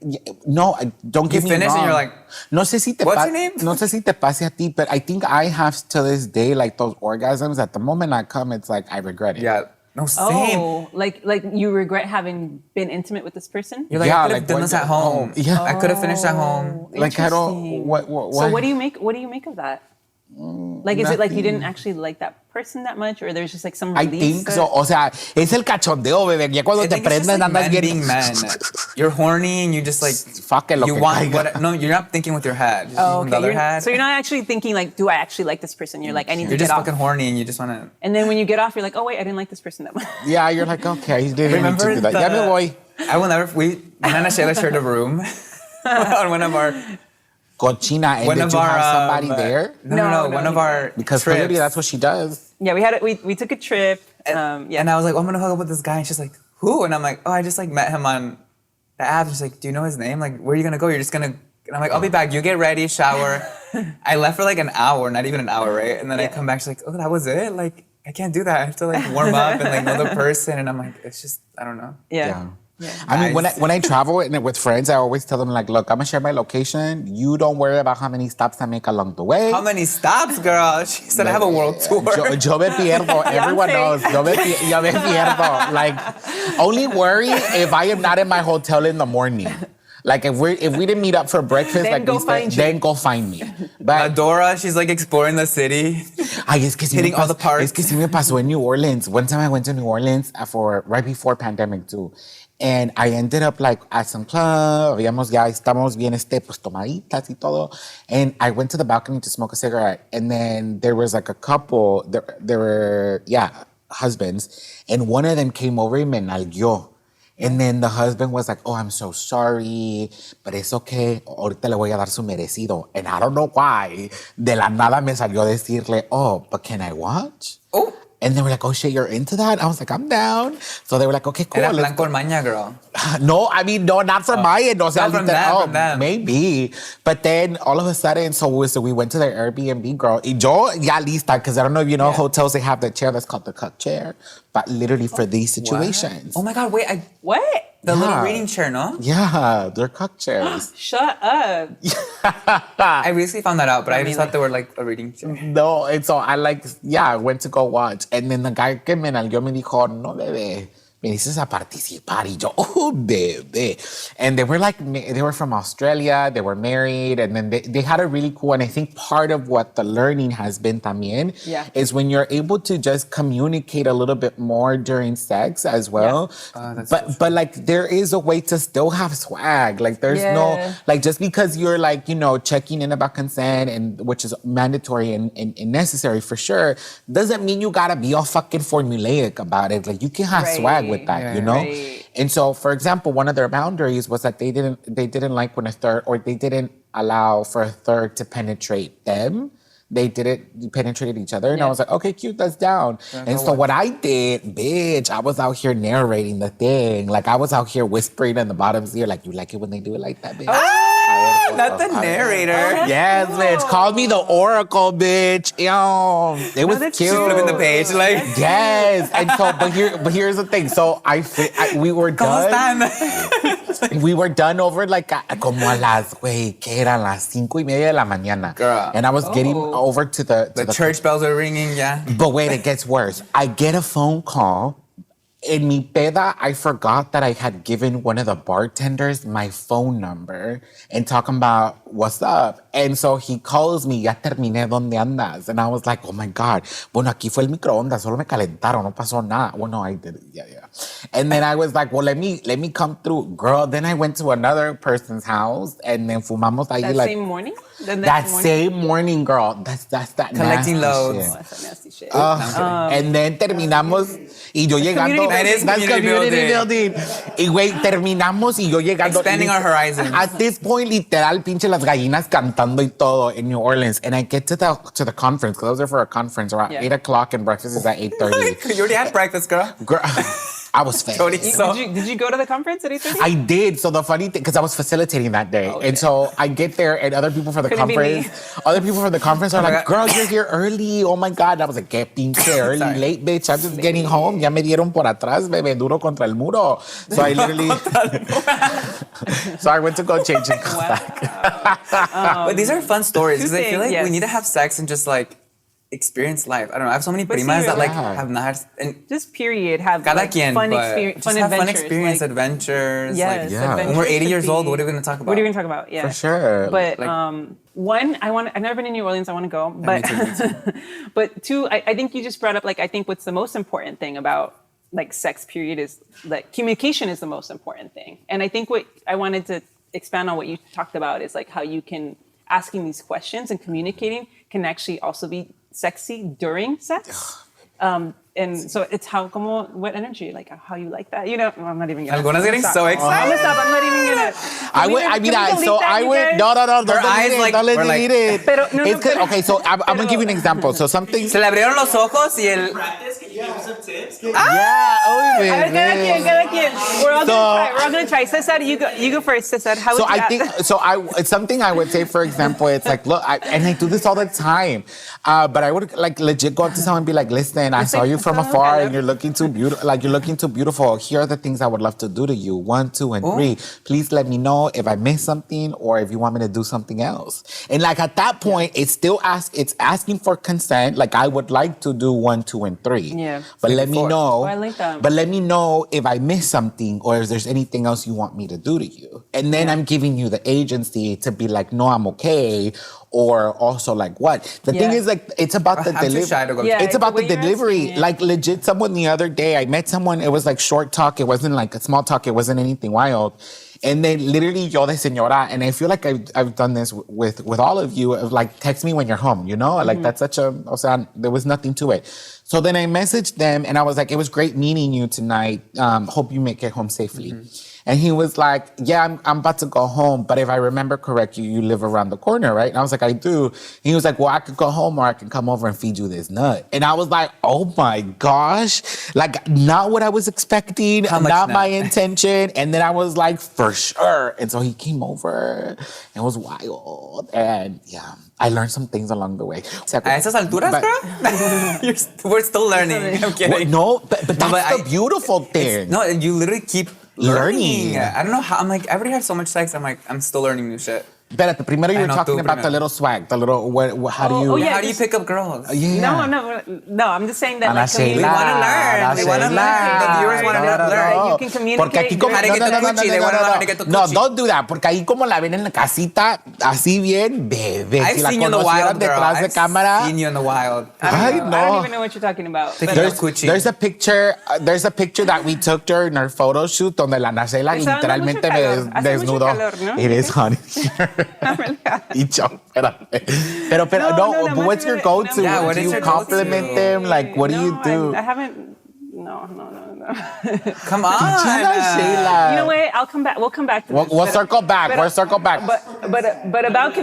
Speaker 2: No, don't get me wrong.
Speaker 1: You finish and you're like,
Speaker 2: no sé si te
Speaker 1: what's your name?
Speaker 2: No sé si te pase a ti, but I think I have to this day like those orgasms. At the moment I come, it's like I regret it.
Speaker 1: Yeah. No, same.
Speaker 3: Oh, like you regret having been intimate with this person?
Speaker 1: You're like, I could have done this at home.
Speaker 2: Yeah.
Speaker 1: I could have finished at home.
Speaker 2: Like I don't.
Speaker 3: Interesting.
Speaker 2: What?
Speaker 3: So what do you make of that? Like, is it like you didn't actually like that person that much, or there's just like some
Speaker 2: I
Speaker 3: release?
Speaker 2: think so. O sea, es el cachondeo, bebé. Ya cuando
Speaker 1: I
Speaker 2: te
Speaker 1: think it's just
Speaker 2: prendes
Speaker 1: like
Speaker 2: andas
Speaker 1: men
Speaker 2: bien.
Speaker 1: being men. You're horny and you just like
Speaker 2: Fuck it, lo
Speaker 1: you
Speaker 2: que
Speaker 1: want
Speaker 2: caiga.
Speaker 1: what? No, you're not thinking with your head. You're
Speaker 3: Oh,
Speaker 1: thinking with the other head.
Speaker 3: So you're not actually thinking like, do I actually like this person? You're like, I need
Speaker 1: You're
Speaker 3: to
Speaker 1: just
Speaker 3: get off.
Speaker 1: fucking horny and you just want to.
Speaker 3: And then when you get off, you're like, oh wait, I didn't like this person that much.
Speaker 2: Yeah, you're like, okay, he didn't need to
Speaker 1: Remember
Speaker 2: do that. Ya me voy.
Speaker 1: I will never. Me and Ana Sheila shared a room on one of our.
Speaker 2: Cochina, and
Speaker 1: One
Speaker 2: did
Speaker 1: of
Speaker 2: you
Speaker 1: our,
Speaker 2: have somebody there?
Speaker 1: No.
Speaker 3: No,
Speaker 1: One of our
Speaker 2: Because
Speaker 1: trips.
Speaker 2: clearly that's what she does.
Speaker 3: Yeah, we took a trip. Yeah.
Speaker 1: And I was like, oh, I'm gonna hook up with this guy. And she's like, who? And I'm like, oh, I just like met him on the app. She's like, do you know his name? Like, where are you gonna go? You're just gonna. And I'm like, I'll be back. You get ready, shower. I left for like an hour, not even an hour, right? And then I come back. She's like, oh, that was it. Like, I can't do that. I have to like warm up and like know the person. And I'm like, it's just, I don't know.
Speaker 3: Yeah.
Speaker 2: I mean,
Speaker 1: Nice.
Speaker 2: when I travel with friends, I always tell them like, look, I'm gonna share my location. You don't worry about how many stops I make along the way.
Speaker 1: How many stops, girl? She said I have a world tour.
Speaker 2: Yo me pierdo. Everyone knows. Yo me pierdo. Like, only worry if I am not in my hotel in the morning. Like if we didn't meet up for breakfast,
Speaker 3: Then
Speaker 2: like
Speaker 3: go
Speaker 2: we said,
Speaker 3: find you.
Speaker 2: then go find me. But
Speaker 1: Adora, she's like exploring the city.
Speaker 2: ay, es que sí
Speaker 1: Hitting
Speaker 2: me
Speaker 1: all the parks.
Speaker 2: Es que sí me pasó in New Orleans. One time I went to New Orleans right before pandemic too. And I ended up like at some club, ya estamos bien pues tomaditas y todo. And I went to the balcony to smoke a cigarette. And then there was like a couple, there were, husbands. And one of them came over y me nalgueó. And then the husband was like, oh, I'm so sorry, but it's okay. Ahorita le voy a dar su merecido. And I don't know why. De la nada me salió decirle, oh, but can I watch?
Speaker 1: Oh.
Speaker 2: And they were like, oh shit, you're into that? I was like, I'm down. So they were like, okay, cool.
Speaker 1: Era
Speaker 2: let's
Speaker 1: plan con maña, girl.
Speaker 2: No, I mean, no, not from my end. No,
Speaker 1: Not from them.
Speaker 2: Maybe. But then all of a sudden, so we went to their Airbnb, girl. Y yo ya lista, because I don't know if you know hotels, they have the chair that's called the cup chair, but literally for these situations.
Speaker 1: Oh my God, wait,
Speaker 3: What?
Speaker 1: the little reading chair, no?
Speaker 2: Yeah, they're cup chairs.
Speaker 3: Shut up.
Speaker 1: I recently found that out, but I just thought they were like a reading chair.
Speaker 2: No, and so I went to go watch. And then the guy que me nalgó me dijo, no, bebé, viniste a participar. Y yo, oh, bebé. And they were from Australia, they were married, and then they had a really cool, and I think part of what the learning has been también is when you're able to just communicate a little bit more during sex as well. Yeah. But like, there is a way to still have swag. Like, there's no, like, just because you're like, you know, checking in about consent, and which is mandatory and necessary for sure, doesn't mean you gotta be all fucking formulaic about it. Like, you can have swag with that, you know?
Speaker 3: Right.
Speaker 2: And so, for example, one of their boundaries was that they didn't like when a third, or they didn't allow for a third to penetrate them. They didn't penetrate each other. And I was like, okay, cute, that's down. And so what I did, bitch, I was out here narrating the thing. Like, I was out here whispering in the bottom's ear, like, you like it when they do it like that, bitch?
Speaker 1: Not the narrator.
Speaker 2: Yes, bitch. Called me the oracle, bitch. Yo, it was cute.
Speaker 1: Flipping the page, like.
Speaker 2: Yes. And so, but here's the thing. So we were done. We were done over like como a las, güey, que eran las 5:30 de la mañana.
Speaker 1: Girl.
Speaker 2: And I was getting over to the
Speaker 1: church bells are ringing, yeah.
Speaker 2: But wait, it gets worse. I get a phone call. In mi peda, I forgot that I had given one of the bartenders my phone number and talking about what's up. And so he calls me, ya terminé, ¿dónde andas? And I was like, oh my God. Bueno, aquí fue el microondas, solo me calentaron, no pasó nada. Well, no, I did it, yeah. And then I was like, well, let me come through. Girl, then I went to another person's house and then fumamos ahí
Speaker 3: That
Speaker 2: like...
Speaker 3: same morning?
Speaker 2: Same morning, girl. That's that
Speaker 1: collecting
Speaker 2: nasty
Speaker 1: loads.
Speaker 2: shit.
Speaker 3: Oh, that's a nasty shit.
Speaker 2: And then terminamos y yo llegando.
Speaker 1: That's community
Speaker 2: building. Y güey, terminamos y yo llegando.
Speaker 1: Expanding our horizons.
Speaker 2: At this point, literal, pinche las gallinas cantando y todo in New Orleans. And I get to the conference, because I was there for a conference around 8 o'clock and breakfast is at 8:30.
Speaker 1: You already had breakfast, girl.
Speaker 2: I was fat.
Speaker 3: Did you go to the conference at 8:30?
Speaker 2: I did. So the funny thing, because I was facilitating that day. Okay. And so I get there and other people for the conference are like, girl, you're here early. Oh my God. And I was like, qué pinche early, late, bitch. I'm just getting home. Ya me dieron por atrás, bebé, duro contra el muro. So I literally... So I went to go change and come back.
Speaker 1: But these are fun stories, because I feel like
Speaker 3: yes.
Speaker 1: we need to have sex and just like experience life. I don't know. I have so many primas that like have not had, and
Speaker 3: just period have
Speaker 1: cada
Speaker 3: like,
Speaker 1: quien,
Speaker 3: fun
Speaker 1: but
Speaker 3: experience,
Speaker 1: just
Speaker 3: fun
Speaker 1: have
Speaker 3: adventures.
Speaker 1: fun experience,
Speaker 3: like,
Speaker 1: adventures.
Speaker 3: Yes,
Speaker 1: like, when we're 80 years old, what are we going to talk about?
Speaker 3: What are we going to talk about? Yeah,
Speaker 2: for sure.
Speaker 3: But
Speaker 1: like,
Speaker 3: one, I've never been in New Orleans. I want to go, but
Speaker 1: me too.
Speaker 3: but two, I think you just brought up like I think what's the most important thing about like sex period is like communication is the most important thing, and I think what I wanted to expand on what you talked about is like how you can asking these questions and communicating can actually also be sexy during sex. And so it's what energy, like how you like that. You know, I'm not even gonna.
Speaker 1: Nalgona's getting so excited.
Speaker 3: I'm gonna stop. I'm not even gonna.
Speaker 1: Her eyes like were like.
Speaker 3: Pero, no,
Speaker 2: okay, so I'm gonna give you an example. So something.
Speaker 1: Se le abrieron los ojos y el.
Speaker 4: Practice, can you give some tips?
Speaker 2: Yeah,
Speaker 3: Cada quien. We're all gonna try. Cesar, you go first. Cesar, how would you?
Speaker 2: It's something I would say. For example, it's like, look, and I do this all the time, but I would like legit go up to someone and be like, listen, I saw you from afar and you're looking too beautiful. Like you're looking too beautiful. Here are the things I would love to do to you. 1, 2, and 3. Please let me know if I missed something or if you want me to do something else. And like at that point, it's asking for consent. Like I would like to do 1, 2, and 3.
Speaker 3: Yeah.
Speaker 2: But let me know.
Speaker 3: Oh, I like that.
Speaker 2: But let me know if I missed something or if there's anything else you want me to do to you. And then I'm giving you the agency to be like, no, I'm okay. Or also like what? The thing is like, it's about the delivery. It's about the delivery. Like legit, someone the other day, I met someone, it was like short talk. It wasn't like a small talk. It wasn't anything wild. And then literally yo de señora, and I feel like I've done this with all of you, of like, text me when you're home, you know? Like that's such a, o sea, there was nothing to it. So then I messaged them and I was like, it was great meeting you tonight. Hope you make it home safely. And he was like, yeah, I'm about to go home, but if I remember correctly, you live around the corner, right? And I was like, I do. And he was like, well, I could go home or I can come over and feed you this nut. And I was like, oh my gosh. Like, not what I was expecting, not my intention. And then I was like, for sure. And so he came over. It was wild. And yeah, I learned some things along the way.
Speaker 1: A esas alturas, bro? We're still learning. I'm kidding.
Speaker 2: But that's the beautiful thing.
Speaker 1: No, you literally keep learning.
Speaker 2: Learning.
Speaker 1: I don't know how. I'm like, I already have so much sex. I'm like, I'm still learning new shit.
Speaker 2: Espérate, primero you were
Speaker 1: no,
Speaker 2: talking
Speaker 1: tú
Speaker 2: about the
Speaker 1: primero.
Speaker 2: little swag, the little, how do you...
Speaker 1: How do you pick up girls?
Speaker 2: Yeah.
Speaker 3: No, I'm just saying that
Speaker 2: Ana
Speaker 3: like
Speaker 2: Sheila,
Speaker 1: We want to learn.
Speaker 2: Ana
Speaker 1: We want to
Speaker 2: Sheila.
Speaker 1: learn. The viewers want to learn.
Speaker 3: You can communicate.
Speaker 2: Porque aquí como...
Speaker 1: How to get the coochie. They wanna know how to get the
Speaker 2: No,
Speaker 1: coochie.
Speaker 2: don't do that. Porque ahí como la ven en la casita, así bien, bebé.
Speaker 1: I've
Speaker 2: Si la
Speaker 1: seen you in the
Speaker 2: conocieran
Speaker 1: wild, girl.
Speaker 2: detrás de cámara...
Speaker 1: I've seen you in the wild.
Speaker 2: Ay, no.
Speaker 3: I don't even know what you're talking about.
Speaker 1: Take
Speaker 3: But,
Speaker 1: it coochie.
Speaker 2: There's a picture that we took during our photo shoot donde la Ana Sheila
Speaker 3: Hace
Speaker 2: literalmente
Speaker 3: mucho calor.
Speaker 2: me
Speaker 3: Hace mucho
Speaker 2: desnudó.
Speaker 3: calor, ¿no?
Speaker 2: It is, honey. Y yo, espérate. Pero, no,
Speaker 3: nada
Speaker 2: but
Speaker 3: más
Speaker 2: what's
Speaker 3: se
Speaker 2: your
Speaker 3: ve-
Speaker 2: go-to?
Speaker 1: Yeah, what
Speaker 2: Do
Speaker 1: is
Speaker 2: you
Speaker 1: your
Speaker 2: compliment
Speaker 1: go-to?
Speaker 2: them? Like, what do you do?
Speaker 3: I haven't. No.
Speaker 1: Come on.
Speaker 2: Ana Sheila.
Speaker 3: You know what? I'll come back. We'll come back to this.
Speaker 2: We'll circle back. We'll circle back.
Speaker 3: But about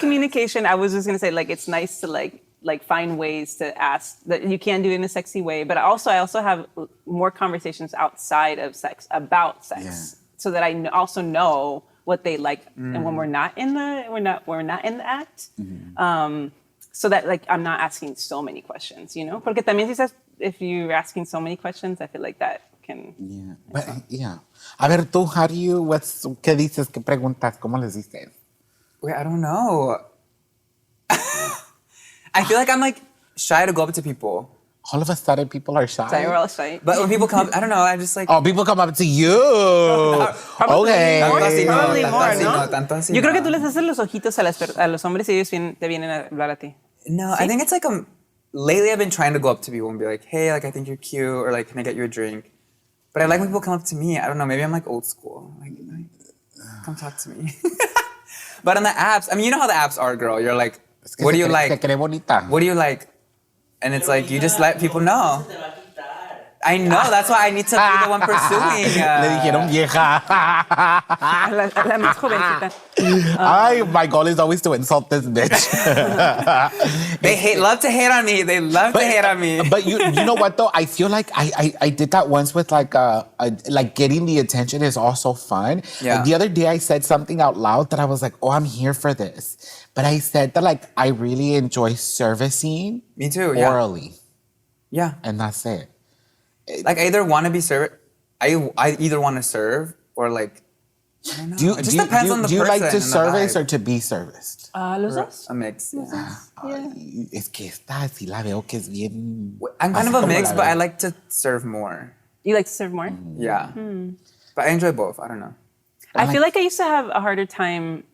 Speaker 3: communication, I was just gonna say like it's nice to like find ways to ask that you can do it in a sexy way. But I also have more conversations outside of sex about sex,
Speaker 2: Yeah.
Speaker 3: so that I also know what they like, and when we're not in the act, so that like I'm not asking so many questions, you know. Porque también if you're asking so many questions, I feel like that can.
Speaker 2: Yeah. But, yeah. A ver, tú, how do you, ¿qué dices? ¿Qué preguntas? ¿Cómo les dices?
Speaker 1: Wait, I don't know. I feel like I'm like shy to go up to people.
Speaker 2: All of a sudden, people are shy.
Speaker 3: Sorry, we're all shy.
Speaker 1: But when people come, I don't know, I just like...
Speaker 2: Oh, people come up to you.
Speaker 3: Probably
Speaker 2: Okay.
Speaker 1: Tanto así no,
Speaker 3: Probably
Speaker 1: tanto
Speaker 3: more,
Speaker 1: así
Speaker 3: ¿no?
Speaker 1: no, tanto así
Speaker 3: Yo creo que
Speaker 1: no.
Speaker 3: tú les haces los ojitos a los hombres y ellos te vienen a hablar a ti.
Speaker 1: No, I think it's like lately I've been trying to go up to people and be like, hey, like I think you're cute, or like, can I get you a drink? But I like when people come up to me. I don't know, maybe I'm like old school. Like, come talk to me. But on the apps, I mean, you know how the apps are, girl. You're like, what do you
Speaker 2: Se
Speaker 1: like?
Speaker 2: cree bonita.
Speaker 1: What do you like? And it's like, you just let people know. I know, that's why I need to be the one pursuing.
Speaker 2: Le dijeron vieja.
Speaker 3: A la más jovencita.
Speaker 2: Ay, my goal is always to insult this bitch.
Speaker 1: They love to hate on me. They love to hate on me.
Speaker 2: But you know what though? I feel like I did that once with like getting the attention is also fun.
Speaker 1: Yeah.
Speaker 2: Like the other day I said something out loud that I was like, oh, I'm here for this. But I said that like I really enjoy servicing
Speaker 1: Me too, yeah.
Speaker 2: orally.
Speaker 1: Yeah.
Speaker 2: And that's it.
Speaker 1: Like I either want to be served, I either want to serve or like, I don't know. It just depends on the
Speaker 2: do you
Speaker 1: person
Speaker 2: like to
Speaker 1: and the
Speaker 2: service
Speaker 1: vibe.
Speaker 2: or to be serviced?
Speaker 3: Los dos.
Speaker 1: A mix. Yeah.
Speaker 2: Ay, es que esta sí la veo que es bien...
Speaker 1: I'm kind
Speaker 2: así
Speaker 1: of a
Speaker 2: como
Speaker 1: mix,
Speaker 2: la
Speaker 1: but
Speaker 2: veo.
Speaker 1: I like to serve more.
Speaker 3: You like to serve more?
Speaker 1: Yeah. But I enjoy both. I don't know.
Speaker 3: I feel like I used to have a harder time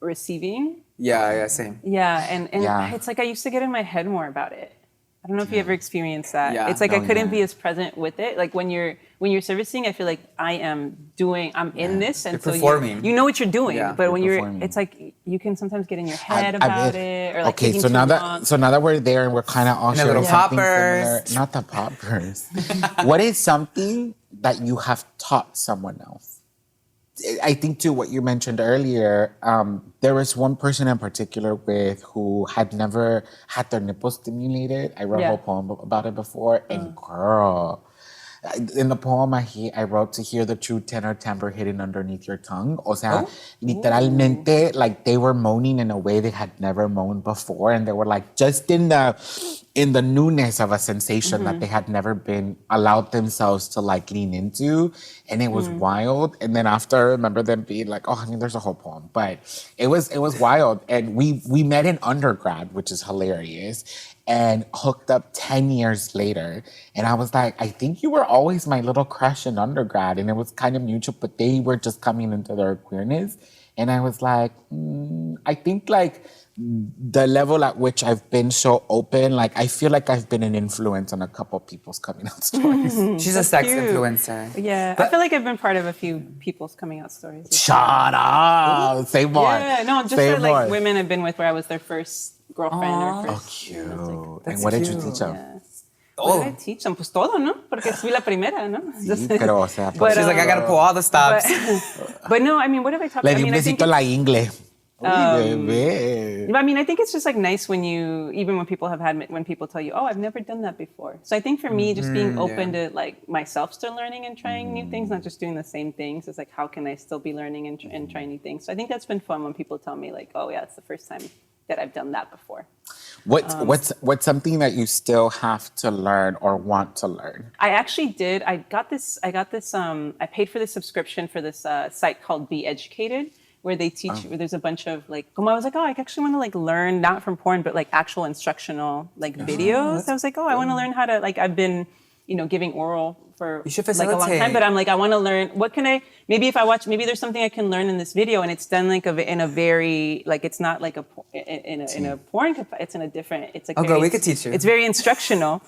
Speaker 3: receiving.
Speaker 1: Yeah, same.
Speaker 3: Yeah, and
Speaker 2: Yeah.
Speaker 3: it's like I used to get in my head more about it. I don't know if you ever experienced that.
Speaker 1: Yeah.
Speaker 3: It's like
Speaker 2: No,
Speaker 3: I couldn't
Speaker 2: yeah.
Speaker 3: be as present with it. Like when you're servicing, I feel like I'm in this, and
Speaker 1: You're
Speaker 3: so
Speaker 1: performing.
Speaker 3: you know what you're doing.
Speaker 1: Yeah,
Speaker 3: but when
Speaker 2: you're
Speaker 3: you're,
Speaker 2: performing.
Speaker 3: it's like you can sometimes get in your head about it, or like
Speaker 2: okay,
Speaker 3: taking
Speaker 2: so
Speaker 3: too
Speaker 2: now
Speaker 3: long.
Speaker 2: that we're there and we're kind of all
Speaker 1: And the
Speaker 2: sharing
Speaker 1: little
Speaker 2: something
Speaker 1: poppers.
Speaker 2: similar. Not the poppers. What is something that you have taught someone else? I think too what you mentioned earlier. There was one person in particular who had never had their nipples stimulated. I wrote a whole poem about it before, and girl. In the poem I wrote to hear the true tenor timbre hidden underneath your tongue. O sea, literalmente, like they were moaning in a way they had never moaned before, and they were like just in the newness of a sensation that they had never been allowed themselves to like lean into, and it was wild. And then after, I remember them being like, "Oh, honey, there's a whole poem," but it was wild. And we met in undergrad, which is hilarious. And hooked up 10 years later. And I was like, I think you were always my little crush in undergrad. And it was kind of mutual, but they were just coming into their queerness. And I was like, I think like the level at which I've been so open, like I feel like I've been an influence on a couple people's coming out stories.
Speaker 1: She's a sex
Speaker 3: cute.
Speaker 1: influencer.
Speaker 3: Yeah, I feel like I've been part of a few people's coming out stories.
Speaker 2: Shut up! Say more.
Speaker 3: Yeah, no, just
Speaker 2: Say
Speaker 3: that, like
Speaker 2: more.
Speaker 3: women I've been with where I was their first girlfriend or
Speaker 2: Oh,
Speaker 3: first.
Speaker 2: cute.
Speaker 3: You know,
Speaker 2: And what did you teach them?
Speaker 3: yeah. What did I teach them? Pues todo, ¿no? Porque fui la primera, ¿no?
Speaker 2: Sí, pero, o sea,
Speaker 3: But,
Speaker 1: She's like, I gotta pull all the stops.
Speaker 3: But no, I mean, what have I talked
Speaker 2: Le
Speaker 3: about?
Speaker 2: di
Speaker 3: I
Speaker 2: un
Speaker 3: mean, I think
Speaker 2: besito a la ingle. Uy, bebé.
Speaker 3: I mean, I think it's just like nice when you, even when people when people tell you, oh, I've never done that before. So I think for me, just being open to like myself still learning and trying new things, not just doing the same things. It's like, how can I still be learning and trying new things? So I think that's been fun when people tell me like, oh yeah, it's the first time that I've done that before.
Speaker 2: What's something that you still have to learn or want to learn?
Speaker 3: I actually did. I paid for the subscription for this site called Be Educated, where they teach, where there's a bunch of like, I was like, oh, I actually want to like learn, not from porn, but like actual instructional like videos. I was like, oh, I want to learn how to, like, I've been, giving oral for
Speaker 1: You should
Speaker 3: like a long
Speaker 1: facilitate.
Speaker 3: time, but I'm like, I want to learn, maybe if I watch, maybe there's something I can learn in this video and it's done like in a very, like, it's not like in a porn, it's in a different, it's like,
Speaker 1: girl, we could teach you.
Speaker 3: It's very instructional.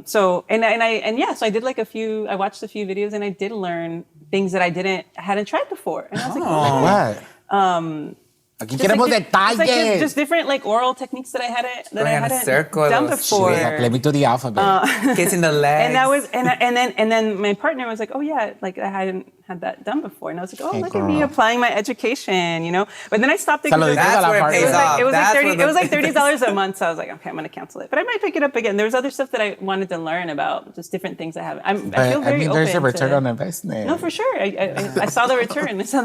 Speaker 3: So I did like I watched a few videos and I did learn things that I hadn't tried before. And I was like, oh.
Speaker 2: What? Aquí
Speaker 3: Just
Speaker 2: queremos
Speaker 3: like,
Speaker 2: detalles.
Speaker 3: just different like oral techniques that I hadn't
Speaker 1: Going in a
Speaker 3: done
Speaker 1: circle,
Speaker 3: before.
Speaker 2: Like, let me do the alphabet.
Speaker 1: Kissing the legs.
Speaker 3: And that was and then my partner was like, oh yeah, like I hadn't had that done before, and I was like, oh,
Speaker 2: Hey,
Speaker 3: look at me
Speaker 2: girl.
Speaker 3: applying my education, But then I stopped thinking.
Speaker 2: Saluditos
Speaker 1: That's
Speaker 2: a la
Speaker 1: where it
Speaker 2: partner.
Speaker 1: pays off.
Speaker 3: It was like
Speaker 1: That's
Speaker 3: 30.
Speaker 1: where
Speaker 3: It was like $30 a month. So I was like, okay, I'm gonna cancel it. But I might pick it up again. There was other stuff that I wanted to learn about, just different things I haven't. I feel
Speaker 2: But,
Speaker 3: very open.
Speaker 2: there's a return
Speaker 3: to,
Speaker 2: on investment.
Speaker 3: No, for sure. I saw the return. I saw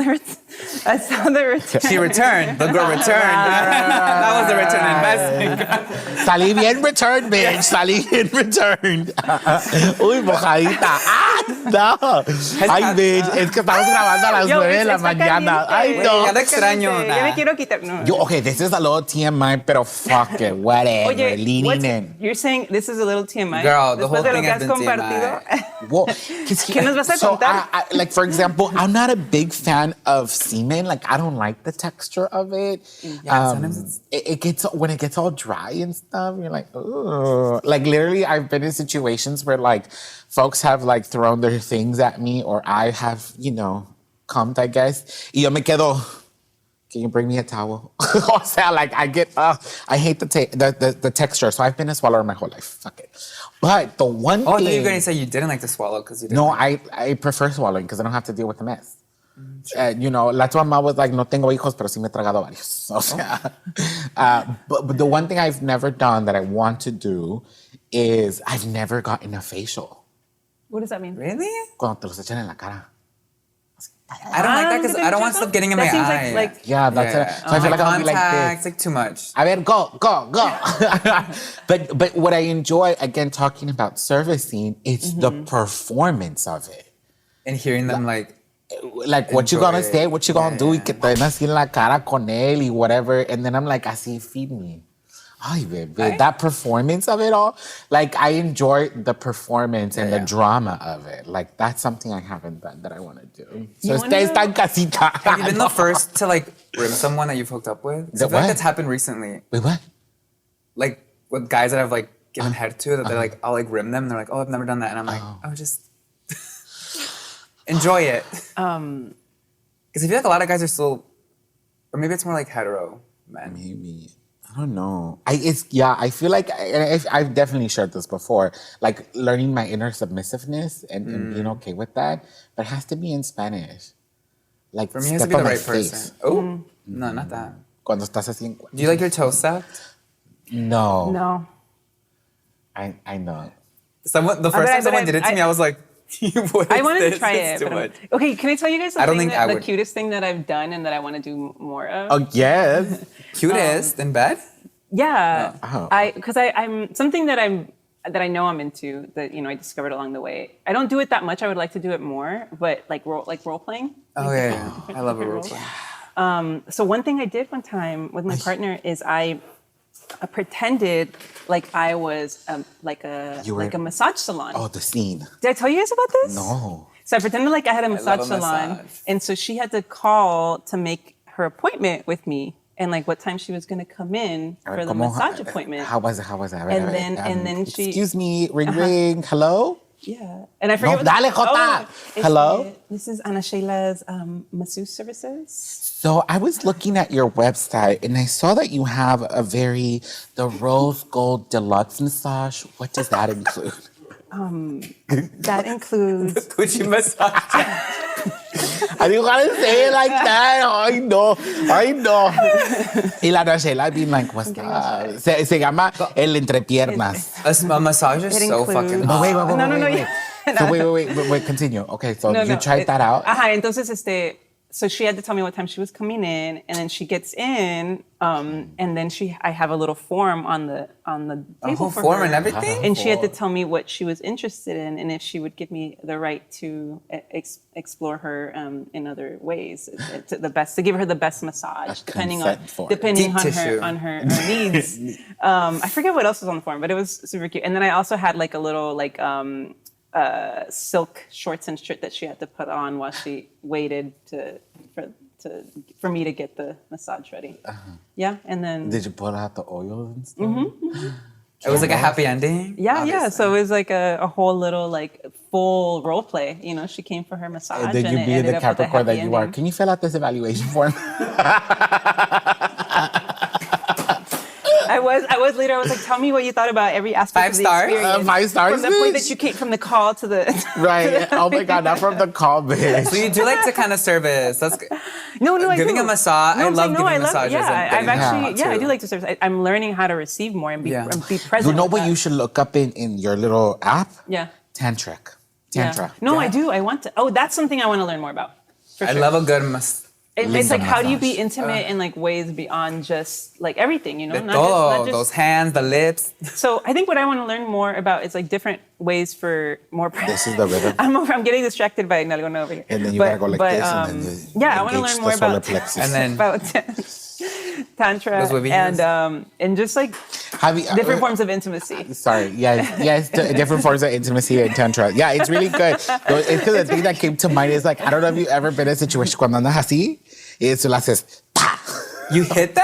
Speaker 3: the return.
Speaker 1: She returned. The girl returned. That was the return on investment.
Speaker 2: Salí bien returned, bitch. Salí bien returned. Uy, mojadita. ¡Ah, no! Ay, bitch, es que estamos grabando a las 9 de la mañana. Ay, no.
Speaker 1: Ya te extraño.
Speaker 3: Ya me quiero quitar. No.
Speaker 2: Okay, this is a little TMI, pero fuck it, whatever.
Speaker 3: Oye,
Speaker 2: Leaning in.
Speaker 3: you're saying this is a little TMI?
Speaker 1: Girl, the whole
Speaker 3: Después de lo
Speaker 1: thing
Speaker 3: que
Speaker 1: has
Speaker 3: has
Speaker 1: been
Speaker 3: compartido.
Speaker 1: TMI.
Speaker 2: Well,
Speaker 3: ¿Qué nos vas a contar?
Speaker 2: like, for example, I'm not a big fan of semen. Like, I don't like the texture of it.
Speaker 1: Yeah, sometimes
Speaker 2: it gets, when it gets all dry and stuff, you're like, ugh. Like, literally, I've been in situations where, like, folks have, like, thrown their things at me, or I have, cummed, I guess. Y yo me quedo, can you bring me a towel? O sea, like, I get, I hate the texture. So I've been a swallower my whole life. Fuck it. But the one
Speaker 1: Oh, I
Speaker 2: thing...
Speaker 1: thought you were going to say you didn't like to swallow because you didn't.
Speaker 2: No, I prefer swallowing because I don't have to deal with the mess. La tu mamá was like, no tengo hijos, pero sí me he tragado varios. O sea, but the one thing I've never done that I want to do is I've never gotten a facial.
Speaker 3: What does that mean?
Speaker 1: Really?
Speaker 2: Cuando te los echan en la cara.
Speaker 1: I don't like that because I don't want stuff getting in my
Speaker 3: That seems
Speaker 1: eye.
Speaker 3: like
Speaker 2: Yeah, that's it. So I feel like I'll be like
Speaker 1: Contacts,
Speaker 2: this.
Speaker 1: like too much.
Speaker 2: A ver, go. But what I enjoy, again, talking about servicing, it's the performance of it.
Speaker 1: And hearing them like,
Speaker 2: What you
Speaker 1: Enjoy
Speaker 2: gonna
Speaker 1: it.
Speaker 2: say, what you gonna do, y
Speaker 1: Yeah.
Speaker 2: que te den así en la cara con él y whatever. And then I'm like, así, feed me. Ay, baby,
Speaker 1: Right?
Speaker 2: that performance of it all, like, I enjoy the performance and the drama of it. Like, that's something I haven't done that I want to do. So
Speaker 3: You
Speaker 2: stay
Speaker 3: wanna-
Speaker 2: en casita.
Speaker 1: have you been the first to like rim someone that you've hooked up with? 'Cause I
Speaker 2: The
Speaker 1: feel like
Speaker 2: what?
Speaker 1: that's happened recently.
Speaker 2: Wait, what?
Speaker 1: Like with guys that I've like given head to, that they're like, I'll like rim them. And they're like, oh, I've never done that. And I'm like, oh, just enjoy it. Because I feel like a lot of guys are still, or maybe it's more like hetero men.
Speaker 2: Maybe. I don't know. I feel like I've definitely shared this before. Like, learning my inner submissiveness and being okay with that. But it has to be in Spanish. Like,
Speaker 1: For me, it has to
Speaker 2: step
Speaker 1: be the
Speaker 2: on my
Speaker 1: right
Speaker 2: face.
Speaker 1: person. Oh, no, not that.
Speaker 2: Cuando estás así en...
Speaker 1: Do you like your toes sucked?
Speaker 2: No.
Speaker 3: No.
Speaker 2: I know.
Speaker 1: The first time someone did it to me, I was like,
Speaker 3: I wanted to try
Speaker 1: It's
Speaker 3: it.
Speaker 1: too
Speaker 3: But
Speaker 1: much.
Speaker 3: okay, can I tell you guys
Speaker 1: I don't
Speaker 3: something?
Speaker 1: think I
Speaker 3: The
Speaker 1: would.
Speaker 3: cutest thing that I've done and that I want to do more of?
Speaker 2: Oh, yes.
Speaker 1: Cutest in bed?
Speaker 3: Yeah,
Speaker 2: Oh.
Speaker 3: I'm something that I know I'm into, that I discovered along the way. I don't do it that much. I would like to do it more, but like role playing.
Speaker 1: Oh, yeah. I love a role play.
Speaker 3: So one thing I did one time with my partner is I pretended like I was like a massage salon.
Speaker 2: Oh, the scene.
Speaker 3: Did I tell you guys about this?
Speaker 2: No.
Speaker 3: So I pretended like I had a massage
Speaker 1: love a
Speaker 3: salon,
Speaker 1: massage.
Speaker 3: and so she had to call to make her appointment with me and like what time she was going to come in for the massage appointment.
Speaker 2: How was it?
Speaker 3: And then she.
Speaker 2: Excuse me, ring. Hello?
Speaker 3: Yeah. And I forget
Speaker 2: No, dale, Jota. Hello?
Speaker 3: This is Ana Sheila's masseuse services.
Speaker 2: So I was looking at your website and I saw that you have the rose gold deluxe massage. What does that include?
Speaker 3: That includes
Speaker 1: Coochie massage.
Speaker 2: I didn't want to say it like that. I know. Y la Ana Sheila being like, what's that? Se llama el entrepiernas.
Speaker 1: A massage is so
Speaker 3: includes-
Speaker 1: fucking
Speaker 2: But
Speaker 1: hot.
Speaker 2: wait. So wait, continue. Okay, so you tried that out?
Speaker 3: Entonces, so she had to tell me what time she was coming in, and then she gets in, and then I have a little form on the table
Speaker 1: A whole
Speaker 3: for
Speaker 1: form
Speaker 3: her.
Speaker 1: and everything?
Speaker 3: And she had to tell me what she was interested in, and if she would give me the right to explore her in other ways, to give her the best massage, depending on
Speaker 1: Deep tissue.
Speaker 3: her needs. I forget what else was on the form, but it was super cute. And then I also had like a little silk shorts and shirt that she had to put on while she waited for me to get the massage ready. Yeah, and then
Speaker 2: Did you pull out the oils and stuff?
Speaker 1: It was like a happy ending.
Speaker 3: yeah. So it was like a whole little like full role play. You know, she came for her massage.
Speaker 2: And then you
Speaker 3: it
Speaker 2: be
Speaker 3: ended
Speaker 2: the
Speaker 3: up with a
Speaker 2: Capricorn that
Speaker 3: happy
Speaker 2: you are.
Speaker 3: ending.
Speaker 2: Can you fill out this evaluation form?
Speaker 3: I was later. I was like, tell me what you thought about every aspect
Speaker 1: 5
Speaker 3: of the
Speaker 1: stars?
Speaker 3: experience.
Speaker 2: 5 stars,
Speaker 3: From the point
Speaker 2: bitch?
Speaker 3: that you came from the call to the
Speaker 2: Right. Oh my God, not from the call, bitch.
Speaker 1: So you do like to kind of service. That's good.
Speaker 3: No, I
Speaker 1: Giving
Speaker 3: do.
Speaker 1: a massage. I
Speaker 3: I'm
Speaker 1: love
Speaker 3: saying,
Speaker 1: giving
Speaker 3: I love,
Speaker 1: massages.
Speaker 3: Yeah,
Speaker 1: and
Speaker 3: I've
Speaker 1: getting
Speaker 3: actually,
Speaker 1: hot,
Speaker 3: I
Speaker 1: too.
Speaker 3: do like to service. I'm learning how to receive more and be present.
Speaker 2: You know
Speaker 3: with
Speaker 2: what
Speaker 3: that.
Speaker 2: you should look up in your little app?
Speaker 3: Yeah.
Speaker 2: Tantric.
Speaker 3: Yeah.
Speaker 2: Tantra.
Speaker 3: No, I do. I want to. Oh, that's something I want to learn more about. For
Speaker 1: I
Speaker 3: sure.
Speaker 1: love a good
Speaker 3: It's like, how do you be
Speaker 2: massage.
Speaker 3: intimate in like ways beyond just like everything, you know?
Speaker 1: de todo. Those hands, the lips.
Speaker 3: So I think what I want to learn more about is like different ways for more.
Speaker 2: This is the rhythm.
Speaker 3: I'm getting distracted by Nalgona over here.
Speaker 2: And then you gotta go like this, and then
Speaker 3: yeah, I want to learn more
Speaker 2: solar
Speaker 3: about
Speaker 2: plexus.
Speaker 1: And then
Speaker 3: about tantra
Speaker 1: Those huevillas.
Speaker 3: and just like
Speaker 2: Have you,
Speaker 3: different forms of intimacy.
Speaker 2: Sorry, yes, different forms of intimacy and tantra. Yeah, it's really good. It's because the thing that came to mind is like, I don't know if you've ever been in a situation cuando andas así, y eso lo haces, pa.
Speaker 1: you hit them?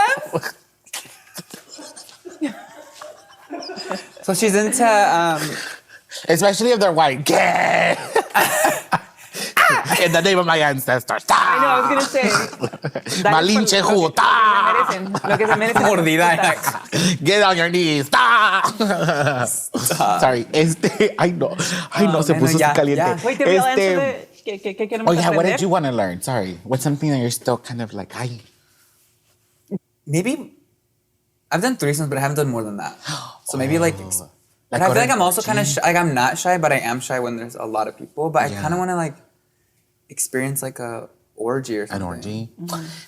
Speaker 1: So she's into
Speaker 2: Especially if they're white. Yeah. In the name of my ancestors.
Speaker 3: I know, I was gonna say.
Speaker 2: Malinche juta.
Speaker 3: Lo que se merecen.
Speaker 1: mordida.
Speaker 2: Get on your knees. Sorry. Ay no, se
Speaker 1: bueno,
Speaker 2: puso
Speaker 1: ya,
Speaker 2: caliente.
Speaker 1: ya.
Speaker 3: Wait, did we all answer the... ¿Qué queremos
Speaker 2: Oh yeah, what
Speaker 3: aprender?
Speaker 2: did you want to learn? Sorry. What's something that you're still kind of like, ay.
Speaker 1: Maybe I've done threesomes, but I haven't done more than that. So maybe like. But I feel like I'm also kind of like I'm not shy, but I am shy when there's a lot of people. But I kind of want to like experience like a orgy or
Speaker 2: An
Speaker 1: something.
Speaker 2: orgy.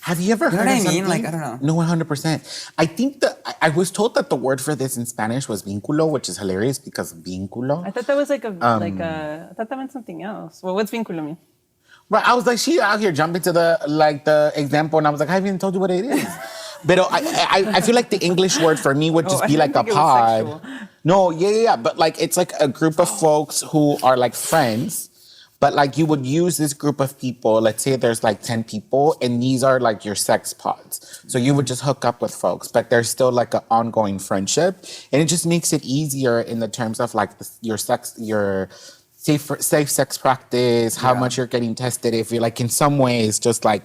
Speaker 2: Have you ever
Speaker 1: You know
Speaker 2: heard
Speaker 1: what I
Speaker 2: of
Speaker 1: mean?
Speaker 2: something?
Speaker 1: Like, I don't know.
Speaker 2: No, 100%. I think that I was told that the word for this in Spanish was vínculo, which is hilarious because vínculo.
Speaker 3: I thought that was like I thought that meant something else. Well, what's vínculo mean?
Speaker 2: Right, I was like, she out here jumping to the example, and I was like, I haven't even told you what it is. But I feel like the English word for me would just
Speaker 3: I
Speaker 2: be like a
Speaker 3: didn't think it was
Speaker 2: pod.
Speaker 3: sexual.
Speaker 2: No, yeah. But like, it's like a group of folks who are like friends. But like, you would use this group of people. Let's say there's like 10 people, and these are like your sex pods. So you would just hook up with folks, but there's still like an ongoing friendship, and it just makes it easier in the terms of like your safe sex practice, how much you're getting tested. If you're like in some ways, just like,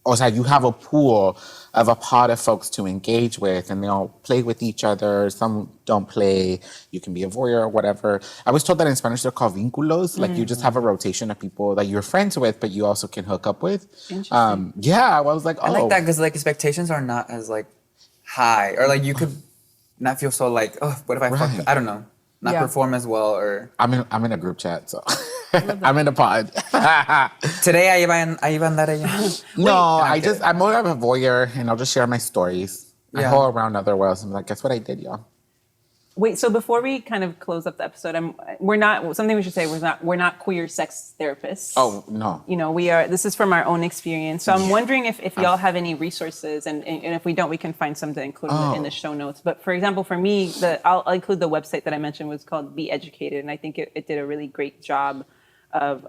Speaker 2: o sea, you have a pool of a pod of folks to engage with, and they all play with each other. Some don't play. You can be a voyeur or whatever. I was told that in Spanish they're called vínculos. Like you just have a rotation of people that you're friends with, but you also can hook up with.
Speaker 3: Interesting.
Speaker 2: Yeah, I was like, oh.
Speaker 1: I like that because like expectations are not as like high, or like you could not feel so like, oh, what if I fuck? I don't know, not perform as well, or
Speaker 2: I'm in a group chat, so I'm in a pod.
Speaker 1: today I iba a andar ella.
Speaker 2: No,
Speaker 1: kidding.
Speaker 2: I'm more of a voyeur, and I'll just share my stories. I
Speaker 1: Yeah.
Speaker 2: go around other worlds and I'm like, guess what I did, y'all?
Speaker 3: Wait, so before we kind of close up the episode, we're not queer sex therapists.
Speaker 2: Oh, no.
Speaker 3: You know, this is from our own experience. So I'm wondering if y'all have any resources, and if we don't, we can find some to include in the show notes. But for example, for me, I'll include the website that I mentioned was called Be Educated, and I think it did a really great job of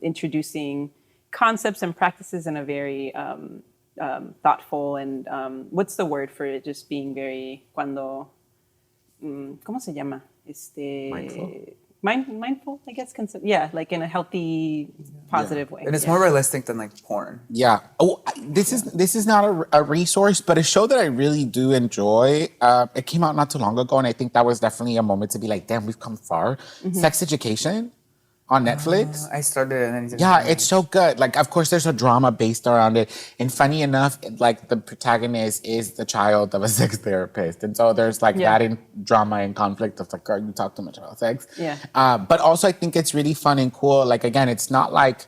Speaker 3: introducing concepts and practices in a very thoughtful and what's the word for it? Just being very cuando ¿cómo se llama? Mindful, I guess. Yeah, like in a healthy, positive way.
Speaker 1: And it's more realistic than like porn.
Speaker 2: Yeah. Oh, this is not a resource, but a show that I really do enjoy. It came out not too long ago, and I think that was definitely a moment to be like, damn, we've come far. Sex Education on Netflix.
Speaker 1: I started it and then he didn't
Speaker 2: Yeah,
Speaker 1: finish.
Speaker 2: it's so good. Like, of course, there's a drama based around it. And funny enough, like, the protagonist is the child of a sex therapist. And so there's, like, that in drama and conflict of, like, girl, you talk too much about sex.
Speaker 3: Yeah.
Speaker 2: But also, I think it's really fun and cool. Like, again, it's not, like,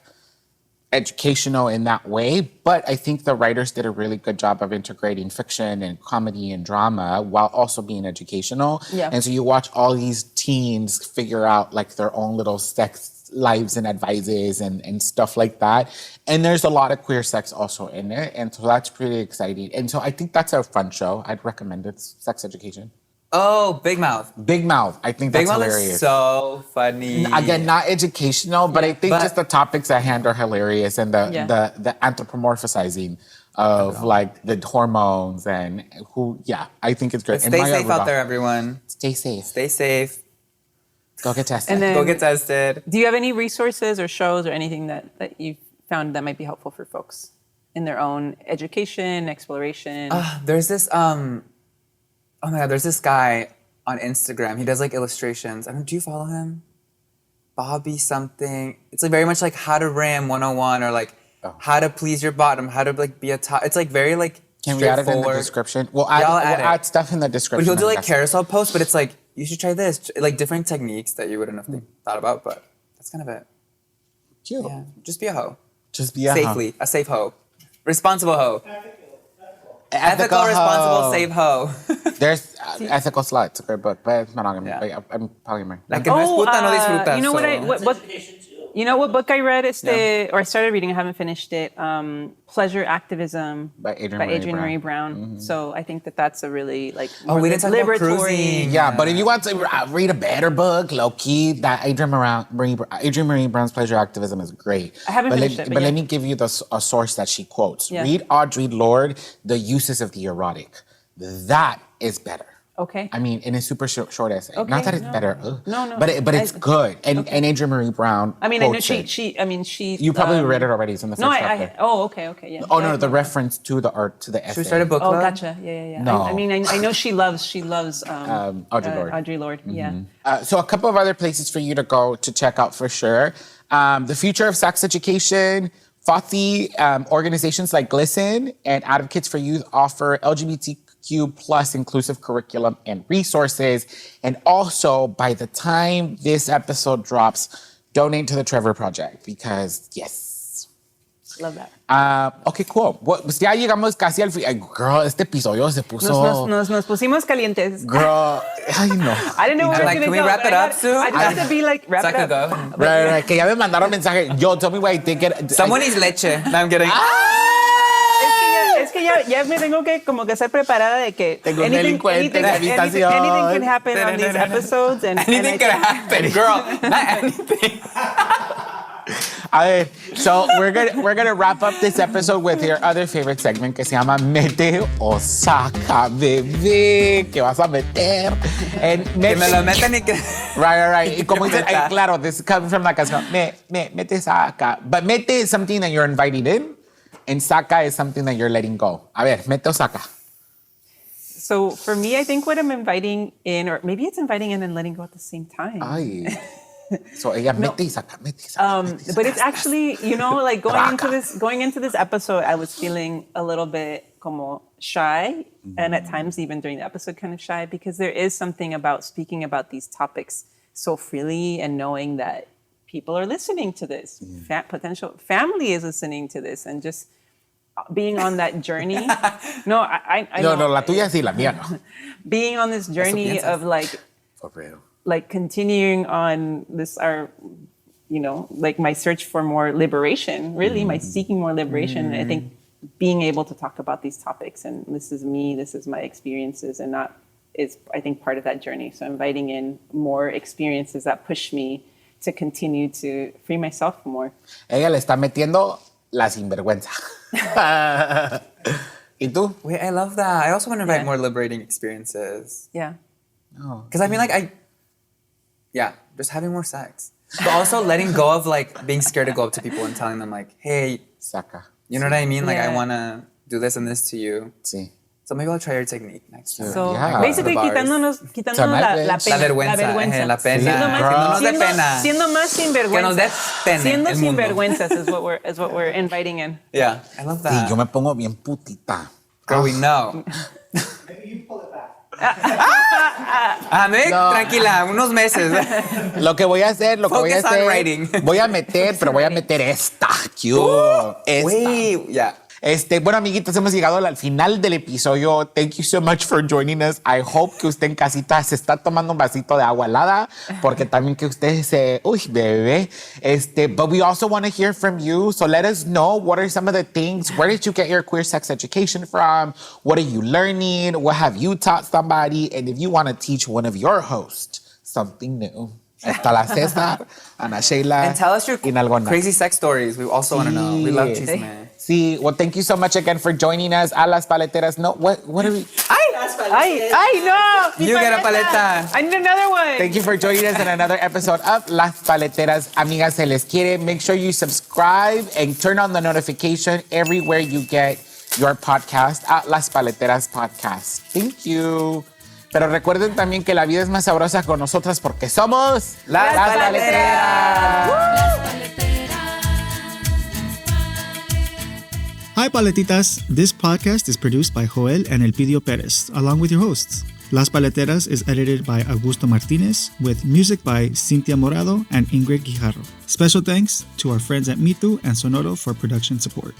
Speaker 2: educational in that way, but I think the writers did a really good job of integrating fiction and comedy and drama while also being educational.
Speaker 3: Yeah.
Speaker 2: And so you watch all these teens figure out like their own little sex lives and advices and stuff like that. And there's a lot of queer sex also in it. And so that's pretty exciting. And so I think that's a fun show. I'd recommend it. Sex Education.
Speaker 1: Oh, Big Mouth.
Speaker 2: Big Mouth. I think
Speaker 1: Big
Speaker 2: that's
Speaker 1: Mouth
Speaker 2: hilarious.
Speaker 1: is so funny.
Speaker 2: Again, not educational, but I think
Speaker 1: But-
Speaker 2: just the topics at hand are hilarious and the anthropomorphizing of like the hormones and I think it's great.
Speaker 1: But stay safe out there, everyone.
Speaker 2: Stay safe.
Speaker 1: Stay safe.
Speaker 2: Go get tested.
Speaker 3: And then-
Speaker 1: Go get tested.
Speaker 3: Do you have any resources or shows or anything that you found that might be helpful for folks in their own education, exploration?
Speaker 1: There's this oh my god, there's this guy on Instagram. He does like illustrations. Do you follow him? Bobby something. It's like very much like how to ram 101 or like how to please your bottom, how to like be a top. It's like very like
Speaker 2: Can we add it in the
Speaker 1: straightforward.
Speaker 2: description? We'll
Speaker 1: I'll
Speaker 2: add
Speaker 1: add it.
Speaker 2: stuff in the
Speaker 1: But
Speaker 2: description.
Speaker 1: he'll do
Speaker 2: I
Speaker 1: like
Speaker 2: guess.
Speaker 1: carousel posts, but it's like, you should try this. Like different techniques that you wouldn't have thought about, but that's kind of it.
Speaker 2: Cute.
Speaker 1: Yeah. Just be a hoe.
Speaker 2: Just be a
Speaker 1: Safely. A safe hoe. Responsible hoe.
Speaker 2: Ethical
Speaker 1: Ethical, responsible,
Speaker 2: hoe.
Speaker 1: safe hoe.
Speaker 2: There's Ethical Slut. It's a great book, but it's monogamy.
Speaker 1: Yeah.
Speaker 2: I'm polyamory.
Speaker 1: La que no es puta, no disfruta.
Speaker 3: You know
Speaker 1: so-
Speaker 3: you know what book I read? Or I started reading. I haven't finished it. Pleasure Activism
Speaker 2: By Adrienne Marie
Speaker 3: Brown. So I think that's a really like
Speaker 1: we didn't talk about
Speaker 3: liberatory.
Speaker 1: cruising.
Speaker 2: Yeah, but if you want to read a better book, low key, that Adrienne Marie Brown's Pleasure Activism is great.
Speaker 3: I haven't
Speaker 2: but
Speaker 3: finished
Speaker 2: let,
Speaker 3: it, but
Speaker 2: But
Speaker 3: yeah.
Speaker 2: let me give you a source that she quotes.
Speaker 3: Yeah.
Speaker 2: Read Audre Lorde, The Uses of the Erotic. That is better.
Speaker 3: Okay.
Speaker 2: I mean, in a super short essay.
Speaker 3: Okay,
Speaker 2: Not that it's
Speaker 3: no.
Speaker 2: better.
Speaker 3: No.
Speaker 2: But it's good. And Adrienne Marie Brown.
Speaker 3: I mean, I know
Speaker 2: quotes it.
Speaker 3: she.
Speaker 2: You probably read it already. It's in the first
Speaker 3: No,
Speaker 2: chapter.
Speaker 3: okay, yeah.
Speaker 2: Oh no, the reference to the essay.
Speaker 1: Should we start a book
Speaker 3: Oh,
Speaker 1: club?
Speaker 3: gotcha. Yeah.
Speaker 2: No.
Speaker 3: I mean, I know she loves
Speaker 2: Audre Lorde.
Speaker 3: Audre Lorde. Yeah.
Speaker 2: So a couple of other places for you to go to check out for sure. The Future of Sex Education, FOTI, organizations like GLSEN and Advocates for Youth offer LGBTQ plus inclusive curriculum and resources. And also, by the time this episode drops, donate to the Trevor Project because, yes.
Speaker 3: Love that.
Speaker 2: Okay, cool. Pues ya llegamos casi al final. Girl, este episodio se puso...
Speaker 3: Nos pusimos calientes.
Speaker 2: Girl, ay no.
Speaker 3: I didn't know where
Speaker 1: Like,
Speaker 3: we
Speaker 1: can
Speaker 3: were
Speaker 1: we
Speaker 3: going to go.
Speaker 1: wrap it up soon?
Speaker 3: I just have to be like, wrap
Speaker 1: Saca,
Speaker 3: it up.
Speaker 1: go.
Speaker 2: Right. Que ya me mandaron mensaje. Yo, tell me what I think.
Speaker 1: Someone needs leche. No, I'm kidding.
Speaker 3: Es que ya me tengo que como que ser preparada de que
Speaker 2: Tengo un delincuente en la habitación.
Speaker 3: anything can happen on these episodes. And
Speaker 1: Anything could happen, girl. Not anything.
Speaker 2: A ver, so we're gonna wrap up this episode with your other favorite segment que se llama Mete o Saca, bebé, que vas a meter. And
Speaker 1: Que me lo metan y que...
Speaker 2: Right. Y como dicen,
Speaker 1: Meta.
Speaker 2: claro, this comes from la canción, mete, saca. But mete is something that you're inviting in, and saca is something that you're letting go. A ver, mete o saca.
Speaker 3: So for me, I think what I'm inviting in, or maybe it's inviting in and letting go at the same time.
Speaker 2: Ay. So ella mete y saca, mete y saca. Mete y saca.
Speaker 3: But it's actually, like going into this episode, I was feeling a little bit como shy, and at times even during the episode kind of shy, because there is something about speaking about these topics so freely and knowing that people are listening to this, potential family is listening to this, and just being on that journey. No, I
Speaker 2: No,
Speaker 3: know.
Speaker 2: la tuya sí, la mía no.
Speaker 3: Being on this journey
Speaker 1: piensas.
Speaker 3: of
Speaker 2: For real.
Speaker 3: like continuing on this like my search for more liberation, really my seeking more liberation. And I think being able to talk about these topics and this is me, this is my experiences, and not is I think part of that journey. So inviting in more experiences that push me to continue to free myself more.
Speaker 2: Ella le está metiendo la sinvergüenza. ¿Y tú?
Speaker 1: Wait, I love that. I also want to invite more liberating experiences.
Speaker 3: Yeah.
Speaker 2: No.
Speaker 1: Because I mean, like, just having more sex. But also letting go of, like, being scared to go up to people and telling them, like, hey,
Speaker 2: Saca.
Speaker 1: you know what I mean? Like,
Speaker 3: Yeah.
Speaker 1: I want to do this and this to you.
Speaker 2: Sí.
Speaker 1: So maybe I'll try your technique next time.
Speaker 3: So
Speaker 2: Yeah.
Speaker 3: basically
Speaker 1: The bars.
Speaker 3: quitándonos
Speaker 2: So
Speaker 3: la
Speaker 2: not
Speaker 3: pena.
Speaker 1: La vergüenza. La pena.
Speaker 3: Siendo más,
Speaker 1: Que no nos dé
Speaker 3: siendo-
Speaker 1: pena.
Speaker 3: siendo más
Speaker 1: Que nos dé
Speaker 3: sinvergüenzas.
Speaker 1: pena
Speaker 3: Siendo
Speaker 1: el mundo.
Speaker 3: sinvergüenzas is what we're inviting in.
Speaker 1: Yeah, I love that.
Speaker 2: Sí, yo me pongo bien putita.
Speaker 1: Girl, we know.
Speaker 4: Maybe you pull it back.
Speaker 1: Meg,
Speaker 2: No.
Speaker 1: tranquila, unos meses.
Speaker 2: Lo que voy a hacer,
Speaker 1: Focus on writing.
Speaker 2: voy a meter, pero voy a meter esta. Cute. Esta.
Speaker 1: Wait, yeah.
Speaker 2: Bueno, amiguitos, hemos llegado al final del episodio. Thank you so much for joining us. I hope que usted en casita se está tomando un vasito de agua helada, porque también que usted se, uy, bebé. But we also want to hear from you. So let us know, what are some of the things, where did you get your queer sex education from? What are you learning? What have you taught somebody? And if you want to teach one of your hosts something new. Está la Cesar, Ana Sheila,
Speaker 1: And tell us your
Speaker 2: y Nalgona.
Speaker 1: crazy sex stories. We also want to know. We love
Speaker 2: Sí.
Speaker 1: chisme.
Speaker 2: Sí, well, thank you so much again for joining us. A las paleteras. No, what are we?
Speaker 3: Ay, no.
Speaker 1: You get a paleta.
Speaker 3: I need another one.
Speaker 2: Thank you for joining us in another episode of Las Paleteras. Amigas, se les quiere. Make sure you subscribe and turn on the notification everywhere you get your podcast at Las Paleteras Podcast. Thank you. Pero recuerden también que la vida es más sabrosa con nosotras porque somos
Speaker 1: Las
Speaker 2: Paleteras.
Speaker 5: Hi, Paletitas. This podcast is produced by Joel and Elpidio Perez, along with your hosts. Las Paleteras is edited by Augusto Martinez, with music by Cintia Morado and Ingrid Guijarro. Special thanks to our friends at Mitu and Sonoro for production support.